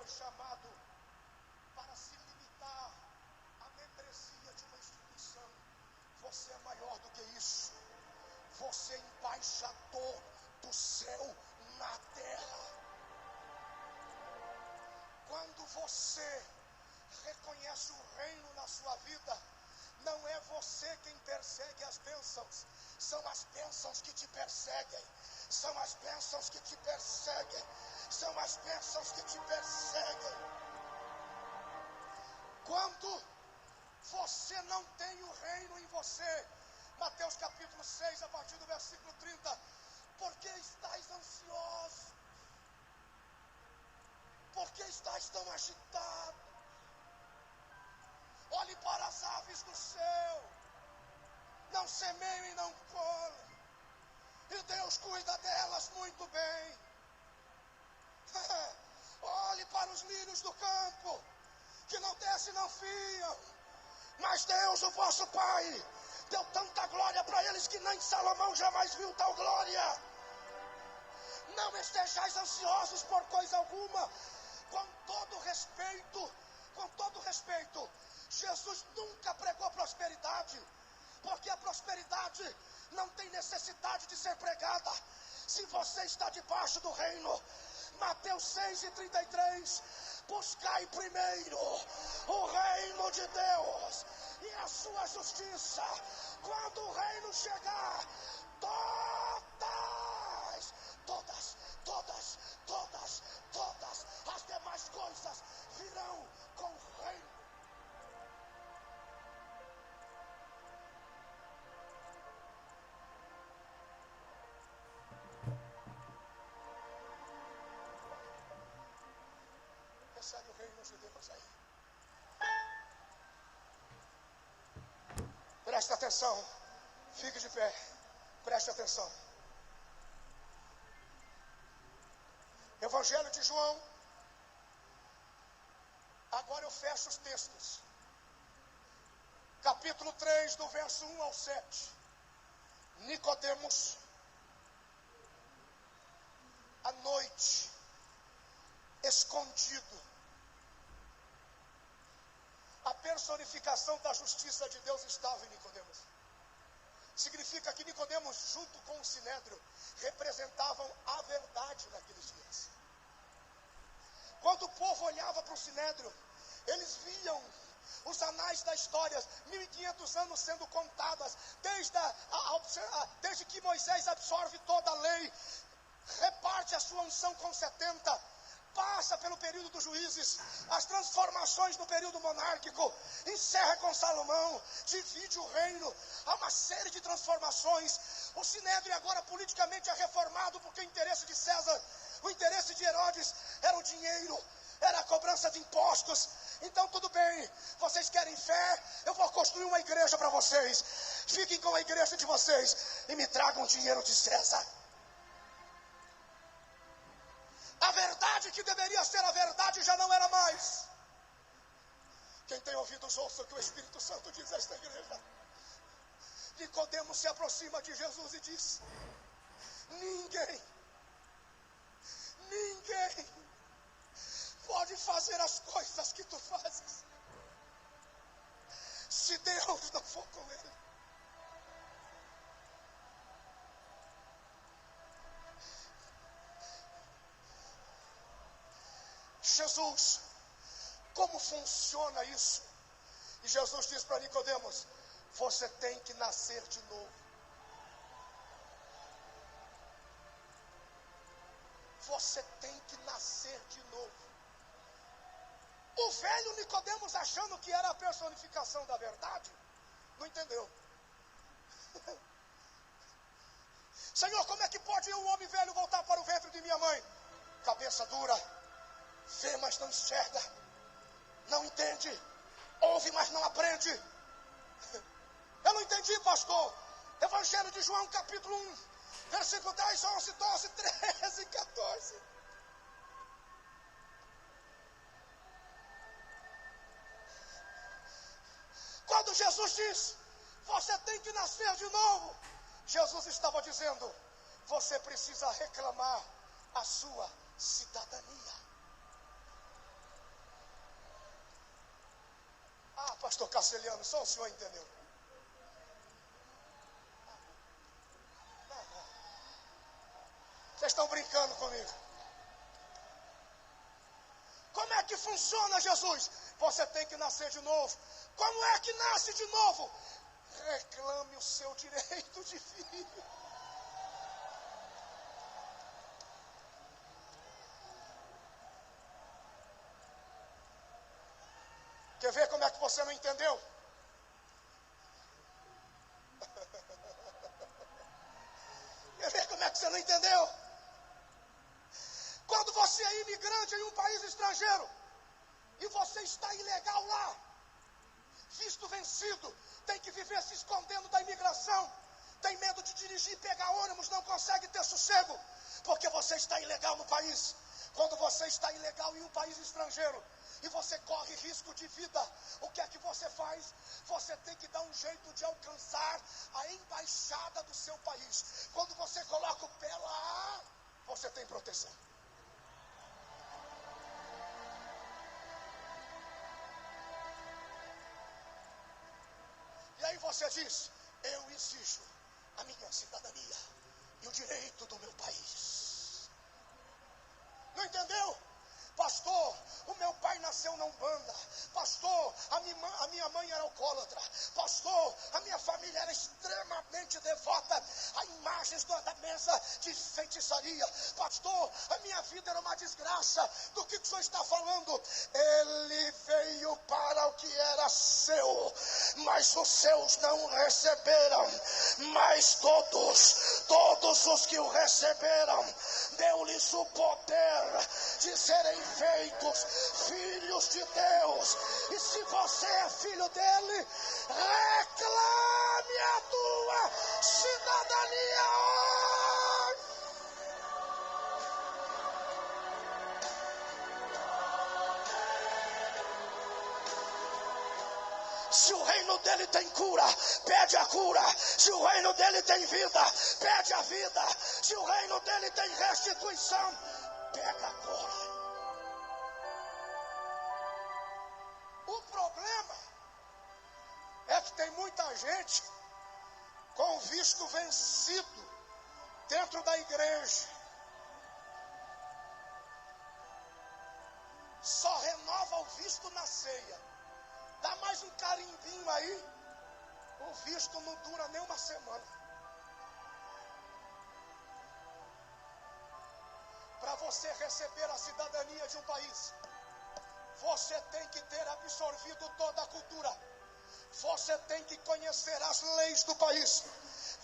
foi chamado para se limitar à membresia de uma instituição. Você é maior do que isso. Você é embaixador do céu na terra. Quando você reconhece o reino na sua vida, não é você quem persegue as bênçãos, são as bênçãos que te perseguem, são as bênçãos que te perseguem, são as bênçãos que te perseguem. Quando você não tem o reino em você, Mateus capítulo 6, a partir do versículo 30, porque estáis ansiosos? Porque estáis tão agitados? Olhe para as aves do céu, não semeiam e não colhem, e Deus cuida delas muito bem. Olhe para os lírios do campo, que não descem e não fiam, mas Deus, o vosso Pai, deu tanta glória para eles que nem Salomão jamais viu tal glória. Não estejais ansiosos por coisa alguma. Com todo respeito, Jesus nunca pregou prosperidade, porque a prosperidade não tem necessidade de ser pregada. Se você está debaixo do reino, Mateus 6:33, buscai primeiro o reino de Deus e a sua justiça. Quando o reino chegar, todas as demais coisas virão com o reino. Recebe o reino de Deus aí. Preste atenção, fique de pé, preste atenção. Evangelho de João. Agora eu fecho os textos. Capítulo 3, do verso 1 ao 7. Nicodemos, à noite, escondido. A personificação da justiça de Deus estava em Nicodemos. Significa que Nicodemos, junto com o Sinédrio, representavam a verdade naqueles dias. Quando o povo olhava para o Sinédrio, eles viam os anais da história, 1500 anos sendo contadas, desde que Moisés absorve toda a lei, reparte a sua unção com 70, passa pelo período dos juízes, as transformações no período monárquico, encerra com Salomão, divide o reino, há uma série de transformações. O Sinédrio agora politicamente é reformado, porque o interesse de César, o interesse de Herodes era o dinheiro, era a cobrança de impostos. Então tudo bem, vocês querem fé? Eu vou construir uma igreja para vocês, fiquem com a igreja de vocês e me tragam dinheiro de César. A verdade que deveria ser a verdade já não era mais. Quem tem ouvidos ouça o que o Espírito Santo diz a esta igreja. Nicodemos se aproxima de Jesus e diz: Ninguém pode fazer as coisas que tu fazes se Deus não for com ele. Jesus, como funciona isso? E Jesus diz para Nicodemos: você tem que nascer de novo. Você tem que nascer de novo. O velho Nicodemos, achando que era a personificação da verdade, não entendeu. Senhor, como é que pode um homem velho voltar para o ventre de minha mãe? Cabeça dura, vê, mas não enxerga, não entende, ouve, mas não aprende. Eu não entendi, pastor. Evangelho de João, capítulo 1, versículo 10, 11, 12, 13 e 14. Quando Jesus diz: você tem que nascer de novo, Jesus estava dizendo: você precisa reclamar a sua cidadania. Ah, pastor Castelhano, só o senhor entendeu. Vocês estão brincando comigo. Como é que funciona, Jesus? Você tem que nascer de novo. Como é que nasce de novo? Reclame o seu direito de filho. Quer ver como é que você não entendeu? Quer ver como é que você não entendeu? Quando você é imigrante em um país estrangeiro e você está ilegal lá, visto vencido, tem que viver se escondendo da imigração, tem medo de dirigir, pegar ônibus, não consegue ter sossego, porque você está ilegal no país. Quando você está ilegal em um país estrangeiro e você corre risco de vida, o que é que você faz? Você tem que dar um jeito de alcançar a embaixada do seu país. Quando você coloca o pé lá, você tem proteção. E aí você diz: eu exijo a minha cidadania e o direito do meu país. Não entendeu? Pastor, o meu pai nasceu na Umbanda. Pastor, a minha mãe era alcoólatra. Pastor, a minha família era extremamente devota a imagens da mesa de feitiçaria. Pastor, a minha vida era uma desgraça. Do que o senhor está falando? Ele veio para o que era seu, mas os seus não receberam. Mas todos os que o receberam, deu-lhes o poder de serem feitos filhos de Deus. E se você é filho dele, reclame a tua cidadania hoje. Se o reino dele tem cura, pede a cura. Se o reino dele tem vida, pede a vida. Se o reino dele tem restituição, pega agora. O problema é que tem muita gente com o visto vencido dentro da igreja. Só renova o visto na ceia. Dá mais um carimbinho aí, o visto não dura nem uma semana. Para você receber a cidadania de um país, você tem que ter absorvido toda a cultura. Você tem que conhecer as leis do país.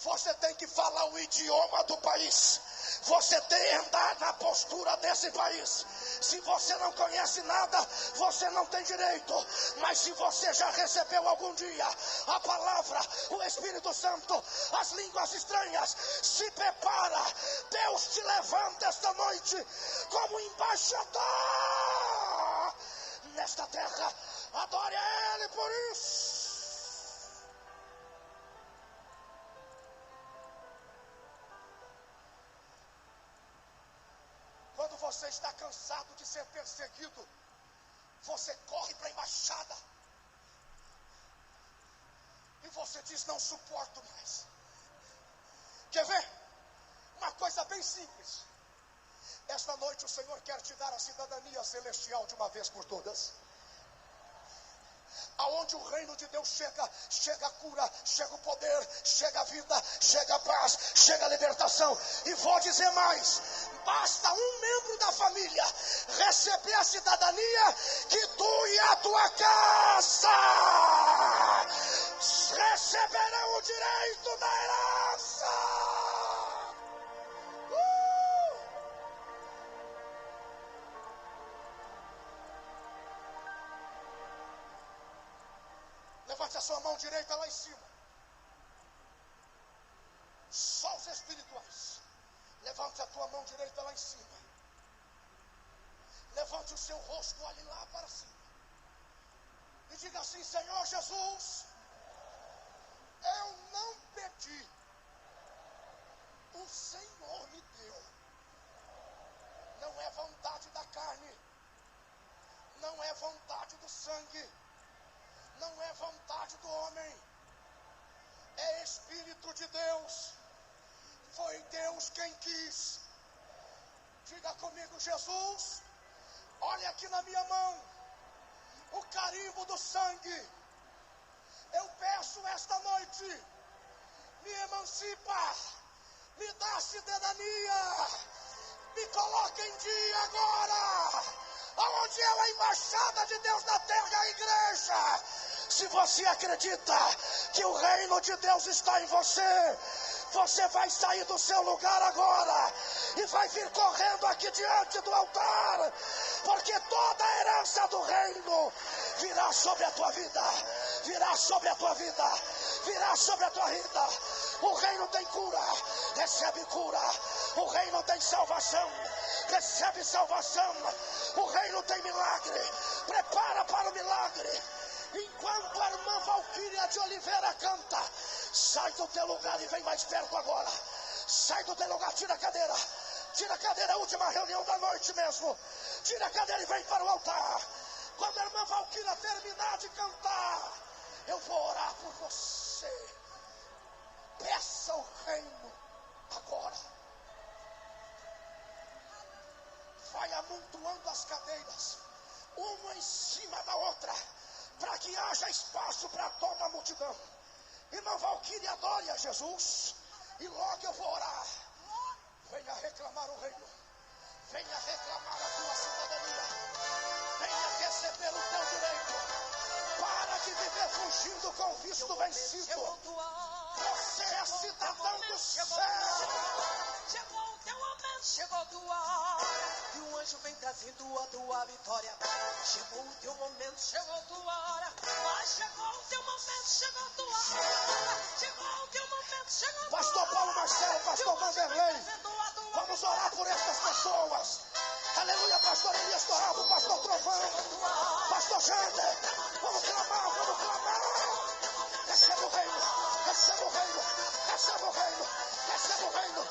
Você tem que falar o idioma do país. Você tem que andar na postura desse país. Se você não conhece nada, você não tem direito. Mas se você já recebeu algum dia a palavra, o Espírito Santo, as línguas estranhas, se prepara. Deus te levanta esta noite como embaixador nesta terra. Adore a Ele por isso. Quando você está cansado de ser perseguido, você corre para a embaixada e você diz: não suporto mais. Quer ver? Uma coisa bem simples. Esta noite o Senhor quer te dar a cidadania celestial de uma vez por todas. Aonde o reino de Deus chega a cura, chega o poder, chega a vida, chega a paz, chega a libertação. E vou dizer mais: basta um membro da família receber a cidadania, que tu e a tua casa receberão o direito da herança. Levante a sua mão direita lá em cima. Só os espirituais. Levante a tua mão direita lá em cima. Levante o seu rosto, olhe lá para cima. E diga assim: Senhor Jesus, eu não pedi, o Senhor me deu. Não é vontade da carne, não é vontade do sangue, Não é vontade do homem, é Espírito de Deus. Foi Deus quem quis. Diga comigo: Jesus, olha aqui na minha mão o carimbo do sangue. Eu peço esta noite, me emancipa, me dá cidadania, me coloca em dia agora, aonde é a embaixada de Deus na terra, a igreja. Se você acredita que o reino de Deus está em você, você vai sair do seu lugar agora e vai vir correndo aqui diante do altar, porque toda a herança do reino virá sobre a tua vida, virá sobre a tua vida, virá sobre a tua vida. O reino tem cura, recebe cura. O reino tem salvação, recebe salvação. O reino tem milagre, prepara para o milagre. Enquanto a irmã Valquíria de Oliveira canta, sai do teu lugar e vem mais perto agora. Sai do teu lugar, tira a cadeira, é a última reunião da noite mesmo. Tira a cadeira e vem para o altar. Quando a irmã Valquíria terminar de cantar, eu vou orar por você. Peça o reino agora. Vai amontoando as cadeiras, uma em cima da outra, para que haja espaço para toda a multidão. Irmã Valquíria, adore a Jesus, e logo eu vou orar. Venha reclamar o reino, venha reclamar a tua cidadania, venha receber o teu direito. Para de viver fugindo com visto vencido. Você é cidadão do céu. Chegou o teu momento, chegou a tua hora, e o anjo vem trazendo a tua vitória. Chegou o teu momento, chegou a tua hora, mas chegou o teu momento, chegou a tua hora. Chegou o teu momento, chegou a tua hora. Pastor Paulo Marcelo, pastor Vanderlei, vamos orar por estas pessoas. Aleluia, pastor Elias Torrado, pastor Trovão, pastor Jander. Vamos clamar, vamos clamar. Receba o reino, receba o reino, receba o reino, receba o reino.